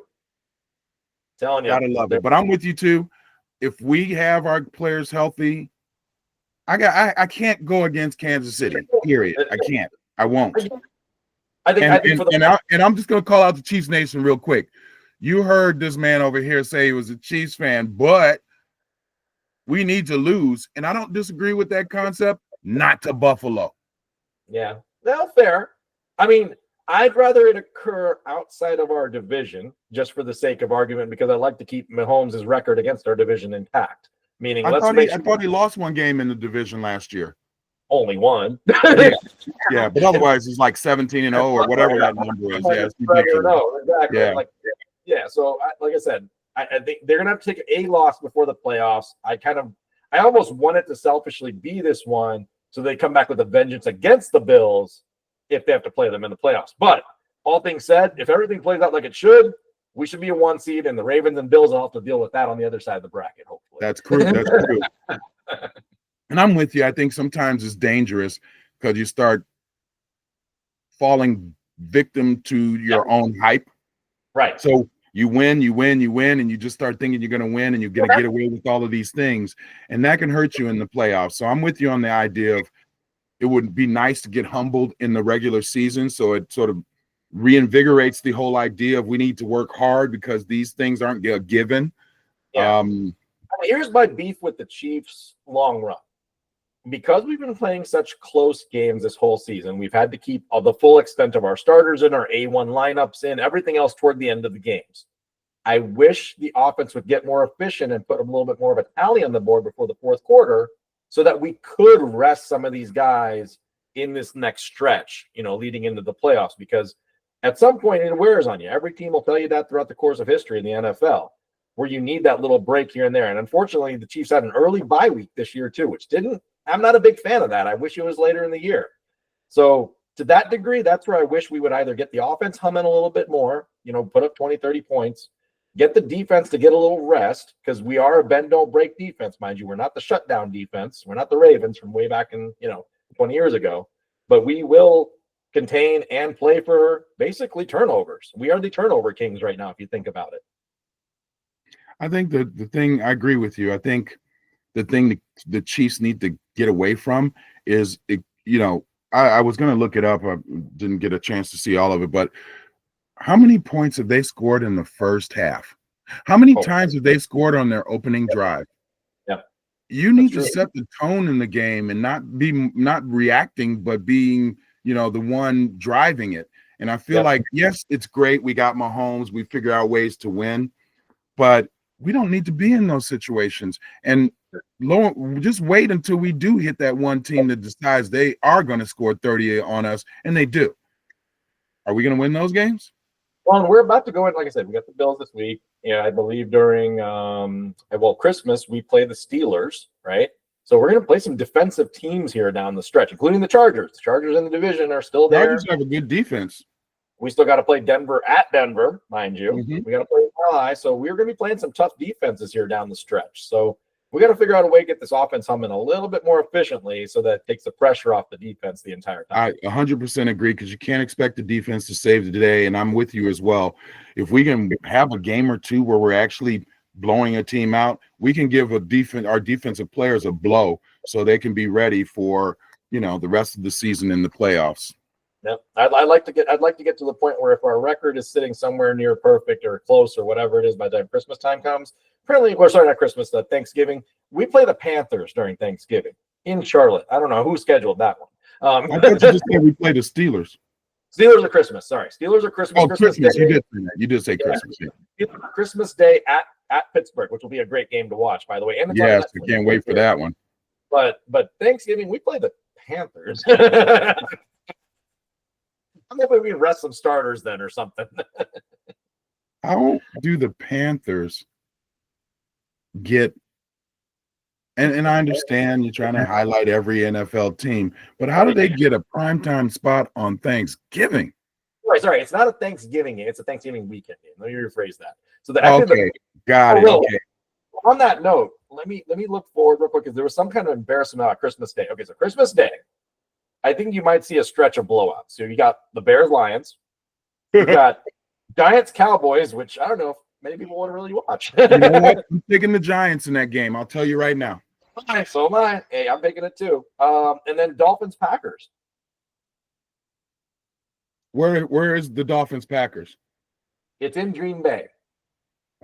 Telling you. Gotta love it. But I'm with you too. If we have our players healthy, I can't go against Kansas City. Period. I can't. I won't. I'm just gonna call out the Chiefs Nation real quick. You heard this man over here say he was a Chiefs fan, but we need to lose. And I don't disagree with that concept. Not to Buffalo. Yeah, well, fair. I mean, I'd rather it occur outside of our division, just for the sake of argument, because I like to keep Mahomes' record against our division intact. Meaning, I thought he lost one game in the division last year. Only one. Yeah, but otherwise he's like 17-0 or whatever that number is. Yeah, exactly. Yeah. So, like I said, I think they're gonna have to take a loss before the playoffs. I almost want it to selfishly be this one, so they come back with a vengeance against the Bills if they have to play them in the playoffs. But all things said, if everything plays out like it should, we should be a 1 seed, and the Ravens and Bills will have to deal with that on the other side of the bracket, hopefully. That's true. That's true. And I'm with you. I think sometimes it's dangerous because you start falling victim to your own hype. Right. So you win, and you just start thinking you're going to win and you're going to get away with all of these things. And that can hurt you in the playoffs. So I'm with you on the idea of it would be nice to get humbled in the regular season. So it sort of reinvigorates the whole idea of we need to work hard because these things aren't given. Yeah. Here's my beef with the Chiefs long run. Because we've been playing such close games this whole season, we've had to keep the full extent of our starters in, our A1 lineups in, everything else toward the end of the games. I wish the offense would get more efficient and put a little bit more of a tally on the board before the fourth quarter so that we could rest some of these guys in this next stretch, leading into the playoffs. Because at some point it wears on you. Every team will tell you that throughout the course of history in the NFL. where you need that little break here and there. And unfortunately, the Chiefs had an early bye week this year too, which I'm not a big fan of that. I wish it was later in the year. So to that degree, that's where I wish we would either get the offense humming a little bit more, put up 20, 30 points, get the defense to get a little rest, because we are a bend don't break defense, mind you. We're not the shutdown defense. We're not the Ravens from way back in 20 years ago, but we will contain and play for basically turnovers. We are the turnover kings right now, if you think about it. I think the thing, I agree with you. I think the thing the Chiefs need to get away from is, I was going to look it up. I didn't get a chance to see all of it, but how many points have they scored in the first half? How many times have they scored on their opening drive? Yeah. You need to set the tone in the game and not reacting, but being, the one driving it. And I feel like, yes, it's great. We got Mahomes. We figure out ways to win, but we don't need to be in those situations. And just wait until we do hit that one team that decides they are going to score 30 on us, and they do. Are we going to win those games? Well, we're about to go in. Like I said, we got the Bills this week. I believe during Christmas we play the Steelers, right? So we're going to play some defensive teams here down the stretch, including the Chargers. The Chargers in the division are still there. Chargers have a good defense. We still got to play Denver at Denver, mind you. Mm-hmm. We got to play Mile High. So we're going to be playing some tough defenses here down the stretch. So we got to figure out a way to get this offense humming a little bit more efficiently so that it takes the pressure off the defense the entire time. I 100% agree, because you can't expect the defense to save the day, and I'm with you as well. If we can have a game or two where we're actually blowing a team out, we can give our defensive players a blow so they can be ready for the rest of the season in the playoffs. Yep. I'd like to get to the point where if our record is sitting somewhere near perfect or close or whatever it is by the time Christmas time comes. Apparently, not Christmas, Thanksgiving. We play the Panthers during Thanksgiving in Charlotte. I don't know who scheduled that one. I thought you just said we play the Steelers. Steelers are Christmas. Sorry, Steelers are Christmas. Oh, Christmas. Day. You did say that. You did say Christmas. Yeah. Christmas Day at Pittsburgh, which will be a great game to watch, by the way. And yes, I can't wait for that one. But Thanksgiving, we play the Panthers. Maybe we rest some starters then or something. How do the Panthers get and I understand you're trying to highlight every NFL team, but how do they get a primetime spot on Thanksgiving? Sorry, it's not a Thanksgiving game, it's a Thanksgiving weekend game. Let me rephrase that. So got it. Okay. On that note, let me look forward real quick, because there was some kind of embarrassment about Christmas Day. Okay, so Christmas Day, I think you might see a stretch of blowouts. So you got the Bears-Lions, you got Giants-Cowboys, which I don't know if many people want to really watch. You know what? I'm picking the Giants in that game. I'll tell you right now. So am I. Hey, I'm picking it too. And then Dolphins-Packers. Where is the Dolphins-Packers? It's in Green Bay.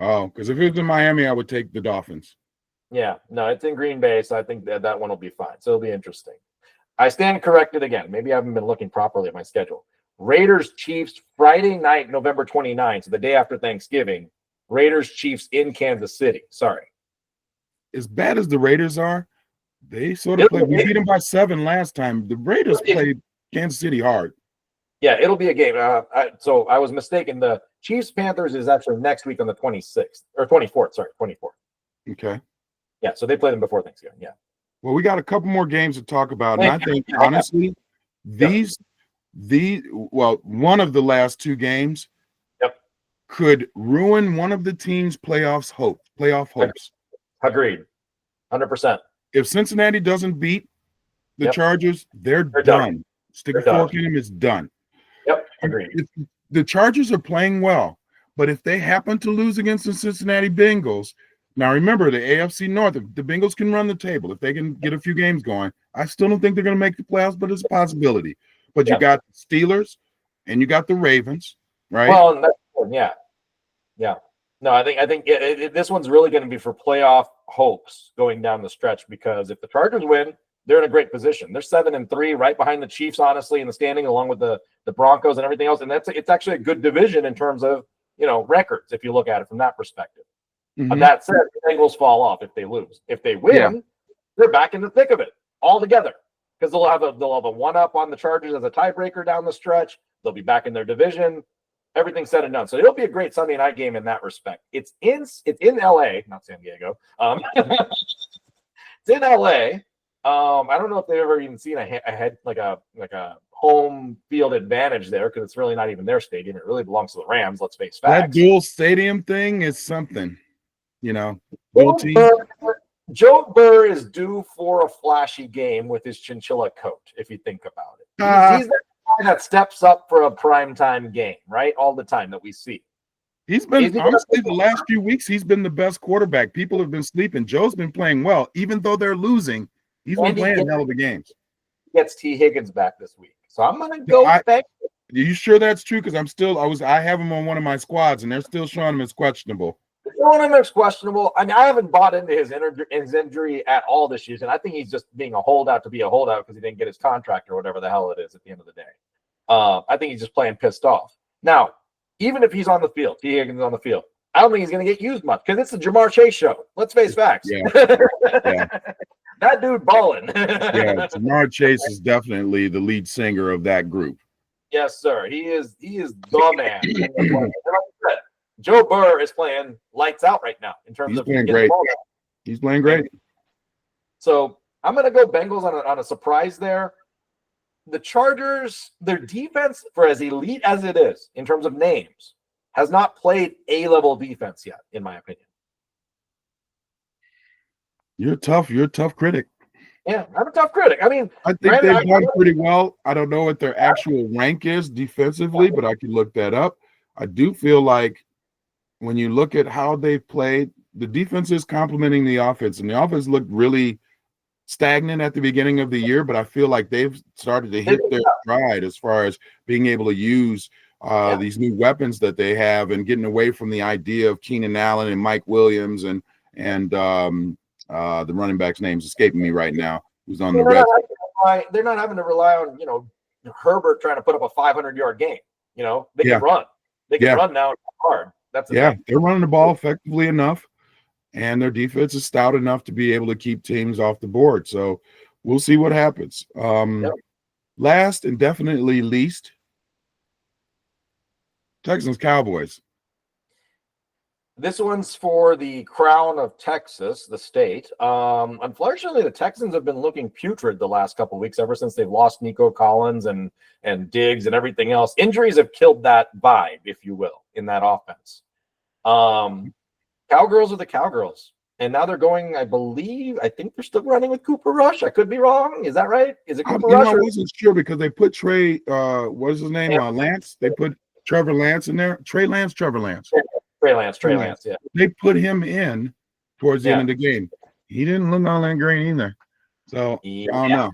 Oh, because if it was in Miami, I would take the Dolphins. Yeah, no, it's in Green Bay, so I think that one will be fine. So it'll be interesting. I stand corrected again. Maybe I haven't been looking properly at my schedule. Raiders-Chiefs, Friday night, November 29th, so the day after Thanksgiving. Raiders-Chiefs in Kansas City. Sorry. As bad as the Raiders are, they sort of played. We beat them by 7 last time. The Raiders played Kansas City hard. Yeah, it'll be a game. So I was mistaken. The Chiefs-Panthers is actually next week on the 26th. Or 24th, sorry, 24th. Okay. Yeah, so they play them before Thanksgiving, yeah. Well, we got a couple more games to talk about, and I think honestly, one of the last 2 games could ruin one of the team's playoff hopes. Agreed. 100%. If Cincinnati doesn't beat the Chargers, they're done. Stick a fork in them, it's done. Yep, agreed. The Chargers are playing well, but if they happen to lose against the Cincinnati Bengals, now remember the AFC North, if the Bengals can run the table, if they can get a few games going, I still don't think they're going to make the playoffs, but it's a possibility. But you got the Steelers and you got the Ravens, right? Well, yeah. No, I think this one's really going to be for playoff hopes going down the stretch, because if the Chargers win, they're in a great position. They're 7-3, right behind the Chiefs, honestly, in the standing, along with the Broncos and everything else. And it's actually a good division in terms of records, if you look at it from that perspective. Mm-hmm. That said, the Bengals fall off if they lose. If they win, they're back in the thick of it all together, because they'll have a one-up on the Chargers as a tiebreaker down the stretch. They'll be back in their division. Everything's said and done. So it'll be a great Sunday night game in that respect. It's in LA, not San Diego. It's in LA. I don't know if they've ever even seen a head like a home field advantage there, because it's really not even their stadium. It really belongs to the Rams. Let's face That facts. dual stadium thing is something, you know. Joe Burr is due for a flashy game with his chinchilla coat, if you think about it. He's the guy that steps up for a primetime game, right? All the time that we see. He's been, honestly, the last few weeks, he's been the best quarterback. People have been sleeping. Joe's been playing well. Even though they're losing, he's been playing hell of the games. Gets T. Higgins back this week. So I'm going to go back. Are you sure that's true? Because I have him on one of my squads, and they're still showing him as questionable. Showing him as questionable. I mean, I haven't bought into his injury at all this season. I think he's just being a holdout to be a holdout because he didn't get his contract or whatever the hell it is at the end of the day. I think he's just playing pissed off. Now, even if he's on the field, T. Higgins is on the field, I don't think he's going to get used much because it's the Jamar Chase show. Let's face facts. Yeah. That dude balling. Yeah, Jamar Chase is definitely the lead singer of that group. Yes, sir. He is the man. And like I said, Joe Burr is playing lights out right now in terms of playing great. He's playing great. So I'm going to go Bengals on a surprise there. The Chargers, their defense, for as elite as it is in terms of names, has not played A-level defense yet, in my opinion. You're a tough critic. Yeah, I'm a tough critic. I mean, I think they've done pretty well. I don't know what their actual rank is defensively, but I can look that up. I do feel like when you look at how they've played, the defense is complementing the offense, and the offense looked really stagnant at the beginning of the year, but I feel like they've started to hit their stride as far as being able to use these new weapons that they have and getting away from the idea of Keenan Allen and Mike Williams and the running back's name's escaping me right now, who's on the red. They're not having to rely on, Herbert trying to put up a 500-yard game. They can run. They can run now hard. That's they're running the ball effectively enough, and their defense is stout enough to be able to keep teams off the board. So we'll see what happens. Last and definitely least, Texans Cowboys. This one's for the crown of Texas, the state. Unfortunately, the Texans have been looking putrid the last couple of weeks, ever since they've lost Nico Collins and Diggs and everything else. Injuries have killed that vibe, if you will, in that offense. Cowgirls are the Cowgirls. And now they're going, I think they're still running with Cooper Rush. I could be wrong. Is that right? Is it Cooper Rush? I wasn't sure because they put Trey, what is his name? Lance. They put Trevor Lance in there. Trey Lance. Trey Lance, yeah. They put him in towards the end of the game. He didn't look all that great either. So, I don't know.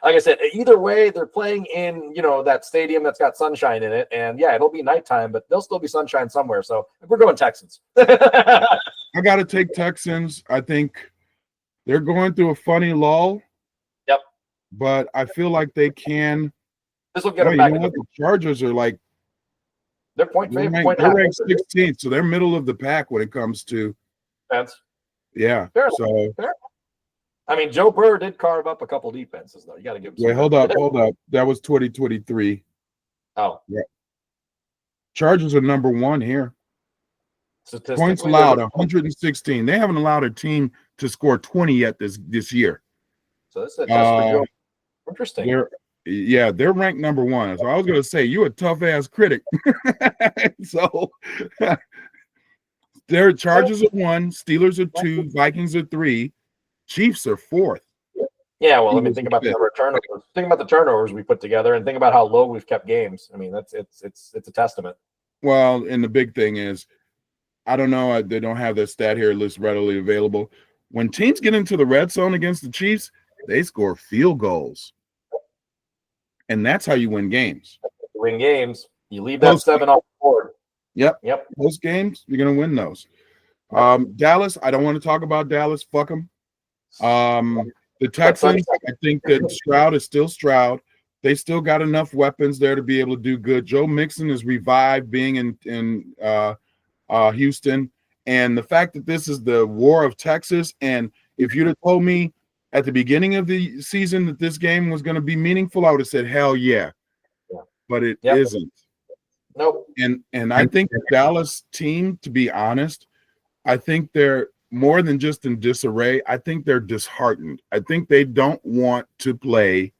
Like I said, either way, they're playing in, that stadium that's got sunshine in it. And, it'll be nighttime, but there'll still be sunshine somewhere. So, we're going Texans. I got to take Texans. I think they're going through a funny lull. Yep. But I feel like they can. This will get them back. The Chargers are like, they're ranked 16th, so they're middle of the pack when it comes to defense. Yeah. Fair. I mean, Joe Burr did carve up a couple defenses, though. You got to give him. Wait, hold up. That was 2023. Oh, yeah. Chargers are number one here. Points Statistically, allowed 116. They haven't allowed a team to score 20 yet this year. So this is a test for Joe. Interesting. They're ranked number one. So I was going to say, you a tough ass critic. So their Chargers are 1, Steelers are 2, Vikings are 3, Chiefs are 4th. Yeah, well, let me think about the turnovers. Think about the turnovers we put together, and think about how low we've kept games. I mean, it's a testament. Well, and the big thing is, I don't know. They don't have that stat here list readily available. When teams get into the red zone against the Chiefs, they score field goals. And that's how you win games. You leave that 7 off the board. Yep. Those games, you're going to win those. Dallas, I don't want to talk about Dallas. Fuck them. The Texans, I think that Stroud is still Stroud. They still got enough weapons there to be able to do good. Joe Mixon is revived being in Houston. And the fact that this is the war of Texas, and if you'd have told me at the beginning of the season that this game was going to be meaningful, I would have said, hell yeah. But it isn't. Nope. And I think the Dallas team, to be honest, I think they're more than just in disarray. I think they're disheartened. I think they don't want to play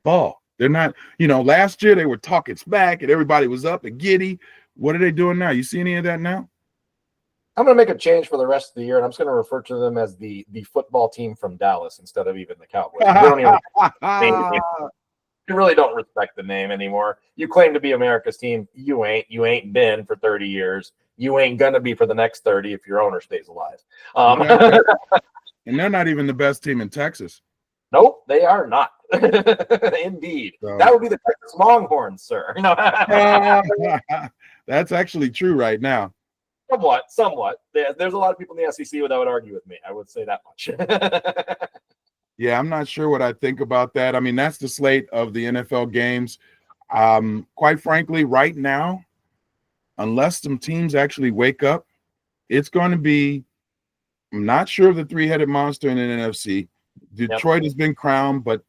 ball. They're not, last year they were talking smack and everybody was up and giddy. What are they doing now? You see any of that now? I'm going to make a change for the rest of the year, and I'm just going to refer to them as the football team from Dallas instead of even the Cowboys. You really don't respect the name anymore. You claim to be America's team. You ain't. You ain't been for 30 years. You ain't going to be for the next 30 if your owner stays alive. And they're not even the best team in Texas. Nope, they are not. Indeed. So, that would be the Texas Longhorns, sir. That's actually true right now. Somewhat. There's a lot of people in the SEC that would argue with me. I would say that much. Yeah, I'm not sure what I think about that. I mean, that's the slate of the NFL games. Quite frankly, right now, unless some teams actually wake up, it's going to be, I'm not sure of the three-headed monster in the NFC. Detroit has been crowned, but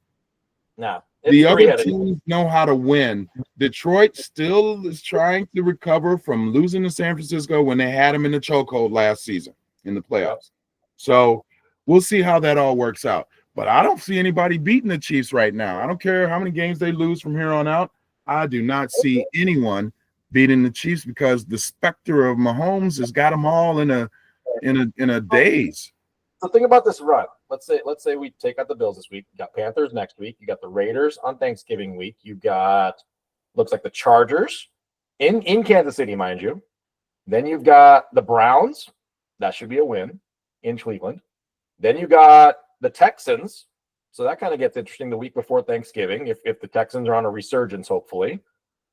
the other teams know how to win. Detroit still is trying to recover from losing to San Francisco when they had them in the chokehold last season in the playoffs. So we'll see how that all works out. But I don't see anybody beating the Chiefs right now. I don't care how many games they lose from here on out. I do not see anyone beating the Chiefs because the specter of Mahomes has got them all in a daze. So think about this run. Let's say we take out the Bills this week. You got Panthers next week. You got the Raiders on Thanksgiving week. You got, looks like the Chargers in Kansas City, mind you. Then you've got the Browns. That should be a win in Cleveland. Then you got the Texans. So that kind of gets interesting the week before Thanksgiving if the Texans are on a resurgence, hopefully.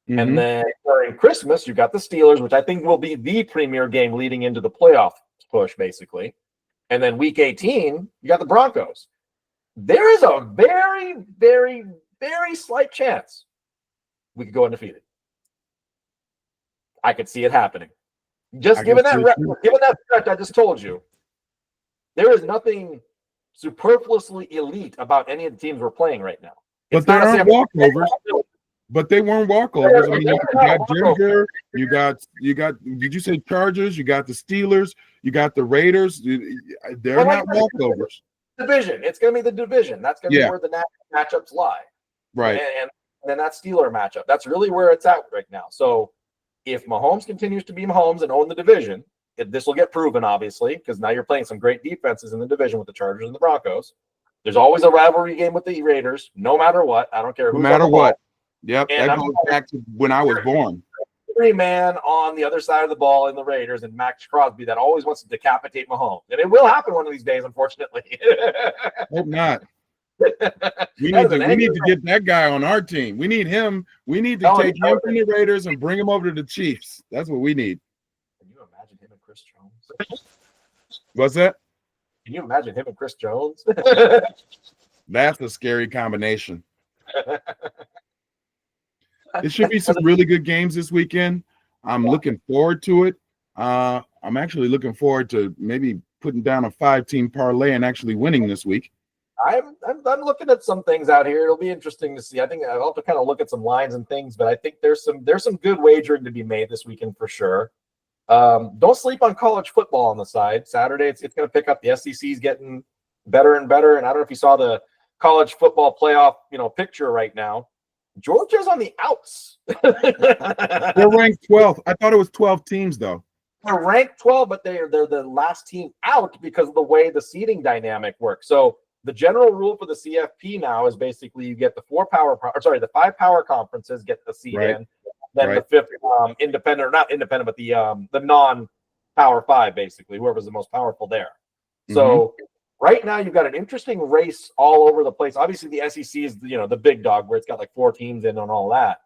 Mm-hmm. And then during Christmas, you got the Steelers, which I think will be the premier game leading into the playoff push, basically. And then week 18, you got the Broncos. There is a very, very, very slight chance we could go undefeated. I could see it happening. Just given that stretch I just told you, there is nothing superfluously elite about any of the teams we're playing right now. But there aren't walkovers. But they weren't walkovers. I mean, you got Denver, you got. Did you say Chargers? You got the Steelers. You got the Raiders. They're not walkovers. Division. It's going to be the division. That's going to be where the matchups lie. Right. And then that Steeler matchup. That's really where it's at right now. So if Mahomes continues to be Mahomes and own the division, this will get proven, obviously, because now you're playing some great defenses in the division with the Chargers and the Broncos. There's always a rivalry game with the Raiders, no matter what. I don't care who's no matter what. Ball. Yep, and that goes back to when I was born. Every man on the other side of the ball in the Raiders and Max Crosby that always wants to decapitate Mahomes. And it will happen one of these days, unfortunately. Hope not. We need to get that guy on our team. We need him. We need to take him from the Raiders and bring him over to the Chiefs. That's what we need. Can you imagine him and Chris Jones? What's that? Can you imagine him and Chris Jones? That's a scary combination. It should be some really good games this weekend. I'm looking forward to it. I'm actually looking forward to maybe putting down a 5-team parlay and actually winning this week. I'm looking at some things out here. It'll be interesting to see. I think I'll have to kind of look at some lines and things, but I think there's some good wagering to be made this weekend for sure. Don't sleep on college football on the side. Saturday, it's going to pick up. The SEC's getting better and better. And I don't know if you saw the college football playoff, picture right now. Georgia's on the outs. They're ranked 12th. I thought it was 12 teams, though. They're ranked 12, but they're the last team out because of the way the seeding dynamic works. So the general rule for the CFP now is basically you get the 5 power conferences get the seed in, then the 5th independent, or not independent, but the non-power 5, basically, whoever's the most powerful there. So right now, you've got an interesting race all over the place. Obviously, the SEC is the big dog where it's got like 4 teams in and all that.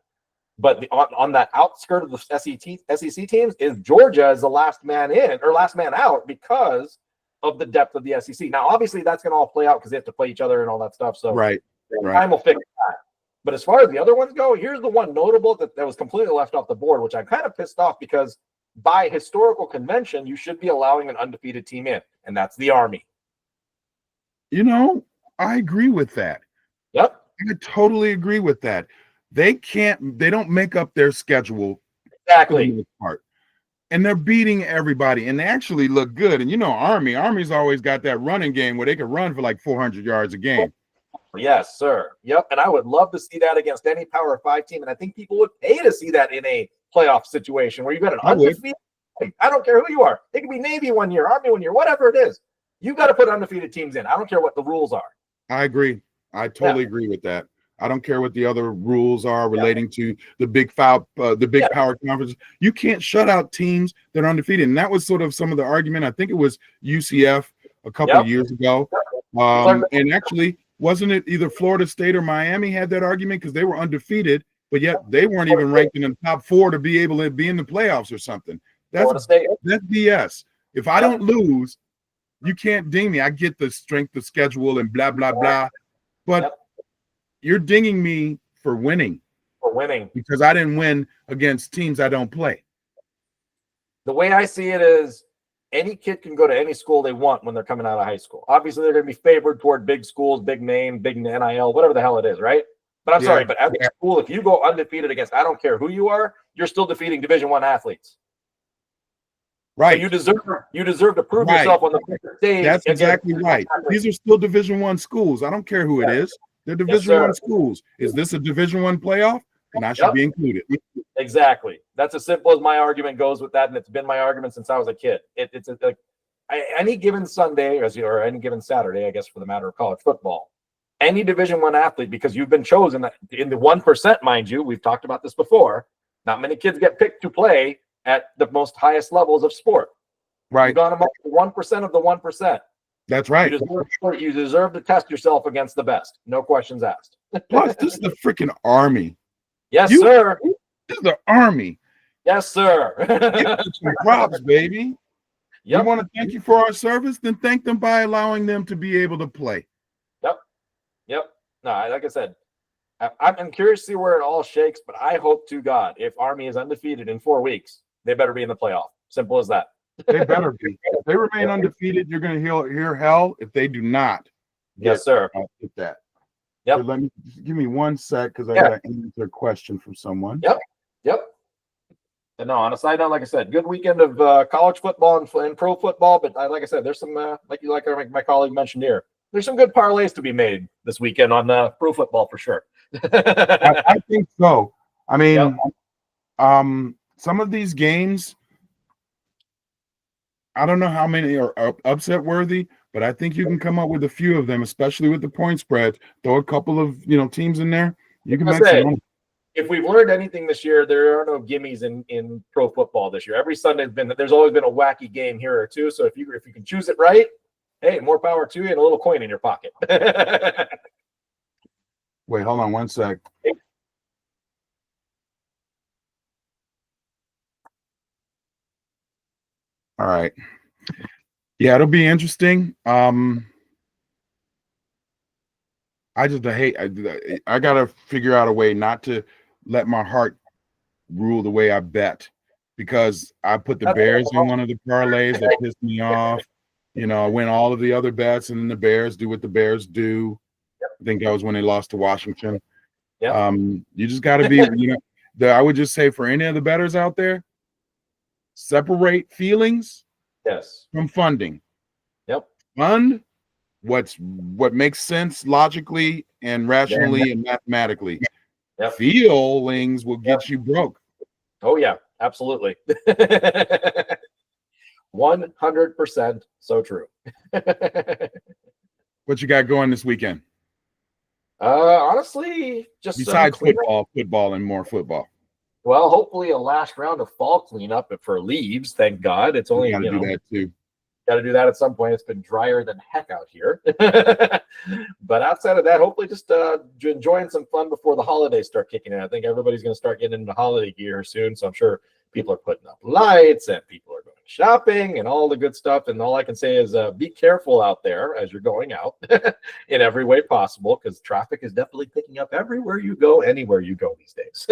But on that outskirt of the SEC teams is Georgia as the last man in or last man out because of the depth of the SEC. Now, obviously, that's going to all play out because they have to play each other and all that stuff. So time will fix that. But as far as the other ones go, here's the one notable that was completely left off the board, which I'm kind of pissed off because by historical convention, you should be allowing an undefeated team in, and that's the Army. I agree with that. Yep. I totally agree with that. They don't make up their schedule Exactly. most part. And they're beating everybody, and they actually look good. And Army's always got that running game where they could run for like 400 yards a game. Yes, sir. Yep. And I would love to see that against any Power 5 team. And I think people would pay to see that in a playoff situation where you've got an undefeated. I don't care who you are. It could be Navy one year, Army one year, whatever it is. You've got to put undefeated teams in. I don't care what the rules are. I agree. I totally agree with that. I don't care what the other rules are relating to the big power conference. You can't shut out teams that are undefeated. And that was sort of some of the argument. I think it was UCF a couple of years ago. And actually, wasn't it either Florida State or Miami had that argument because they were undefeated, but yet they weren't even ranked in the top 4 to be able to be in the playoffs or something. That's BS. If I don't lose, you can't ding me. I get the strength of schedule and blah, blah, blah. But you're dinging me for winning. Because I didn't win against teams I don't play. The way I see it is any kid can go to any school they want when they're coming out of high school. Obviously, they're going to be favored toward big schools, big name, big NIL, whatever the hell it is, right? But I'm sorry, but at the school, if you go undefeated against, I don't care who you are, you're still defeating Division I athletes. Right. So you deserve to prove yourself on the stage. That's exactly right. These are still Division I schools. I don't care who it is. They're Division I schools. Is this a Division I playoff? And I should be included. Exactly. That's as simple as my argument goes with that, and it's been my argument since I was a kid. Any given Sunday or any given Saturday, I guess, for the matter of college football, any Division I athlete, because you've been chosen in the 1%, mind you, we've talked about this before. Not many kids get picked to play at the most highest levels of sport. Right. You've gone among the 1% of the 1%. That's right. You deserve to test yourself against the best. No questions asked. Plus, this is the freaking Army. Yes, sir. This is the Army. Yes, sir. Some props, baby. You want to thank you for our service? Then thank them by allowing them to be able to play. Yep. No, like I said, I'm curious to see where it all shakes, but I hope to God, if Army is undefeated in 4 weeks, they better be in the playoff. Simple as that. They better be. If they remain undefeated, you're going to hear hell. If they do not, yes, sir. I'll get that. Yep. So give me 1 sec because I got to answer a question from someone. Yep. And no, on a side note, like I said, good weekend of college football and pro football. But like I said, there's some like my colleague mentioned here. There's some good parlays to be made this weekend on pro football for sure. I think so. I mean, some of these games, I don't know how many are upset worthy, but I think you can come up with a few of them, especially with the point spreads. Throw a couple of teams in there. You can make some money. If we've learned anything this year, there are no gimmies in pro football this year. Every Sunday there's always been a wacky game here or two. So if you can choose it right, hey, more power to you and a little coin in your pocket. Wait, hold on 1 sec. All right. Yeah, it'll be interesting. I gotta figure out a way not to let my heart rule the way I bet, because I put the Bears in one of the parlays that pissed me off. I win all of the other bets, and then the Bears do what the Bears do. I think that was when they lost to Washington. You just got to be, I would just say for any of the bettors out there, separate feelings from funding. Fund what makes sense logically and rationally and mathematically. Feelings will get you broke. Oh yeah, absolutely. 100% so true. What you got going this weekend? Honestly, just besides football and more football. Well, hopefully a last round of fall cleanup for leaves. Thank God. It's only do that too. Got to do that at some point. It's been drier than heck out here. But outside of that, hopefully just enjoying some fun before the holidays start kicking in. I think everybody's going to start getting into holiday gear soon. So I'm sure people are putting up lights and people are going shopping and all the good stuff. And all I can say is be careful out there as you're going out in every way possible, because traffic is definitely picking up everywhere you go, anywhere you go these days.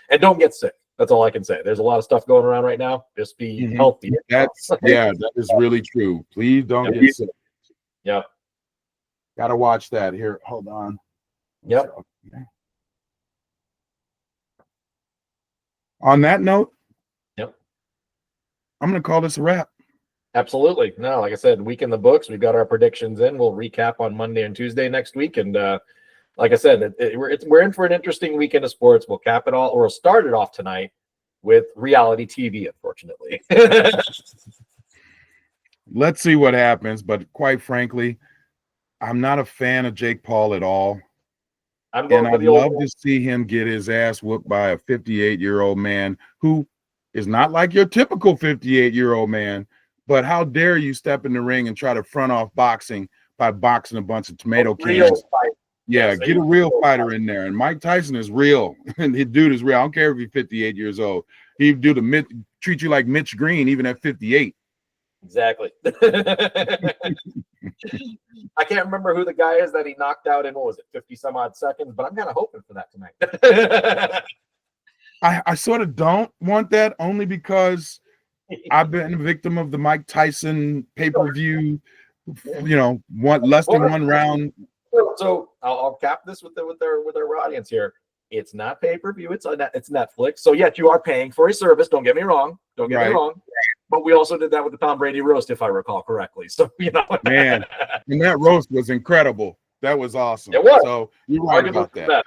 And don't get sick. That's all I can say. There's a lot of stuff going around right now. Just be healthy. That is really true. Please don't get sick. Yep. Got to watch that. Here, hold on. On that note, I'm gonna call this a wrap. Absolutely. No, like I said, week in the books. We've got our predictions in. We'll recap on Monday and Tuesday next week. And like I said, we're in for an interesting weekend of sports. We'll cap it all, or we'll start it off tonight with reality TV, unfortunately. Let's see what happens. But quite frankly, I'm not a fan of Jake Paul at all. I'm And going for I'd the old love to see him get his ass whooped by a 58-year-old man who is not like your typical 58-year-old man. But how dare you step in the ring and try to front off boxing by boxing a bunch of tomato real cans? fight. Yeah, Yes, get a real fighter in there. And Mike Tyson is real. And the dude is real. I don't care if he's 58 years old. He do the treat you like Mitch Green, even at 58. Exactly. I can't remember who the guy is that he knocked out in, what was it, 50 some odd seconds, but I'm kind of hoping for that tonight. I sort of don't want that only because I've been a victim of the Mike Tyson pay-per-view, less than one round. So I'll cap this with our audience here. It's not pay-per-view, it's Netflix. So yet you are paying for a service. Don't get me wrong. Don't get me wrong. But we also did that with the Tom Brady roast, if I recall correctly. So Man, and that roast was incredible. That was awesome. It was. So you're right about that.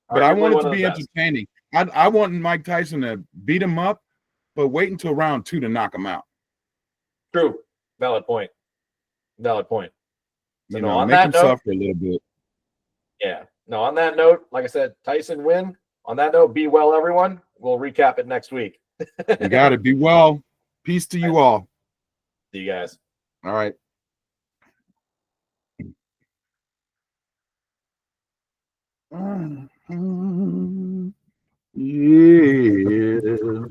But I want it to be entertaining. I want Mike Tyson to beat him up, but wait until round 2 to knock him out. True. Valid point. Valid point. So make him suffer a little bit. Yeah. No, on that note, like I said, Tyson win. On that note, be well, everyone. We'll recap it next week. You got to be well. Peace to you all. See you guys. All right. Yeah.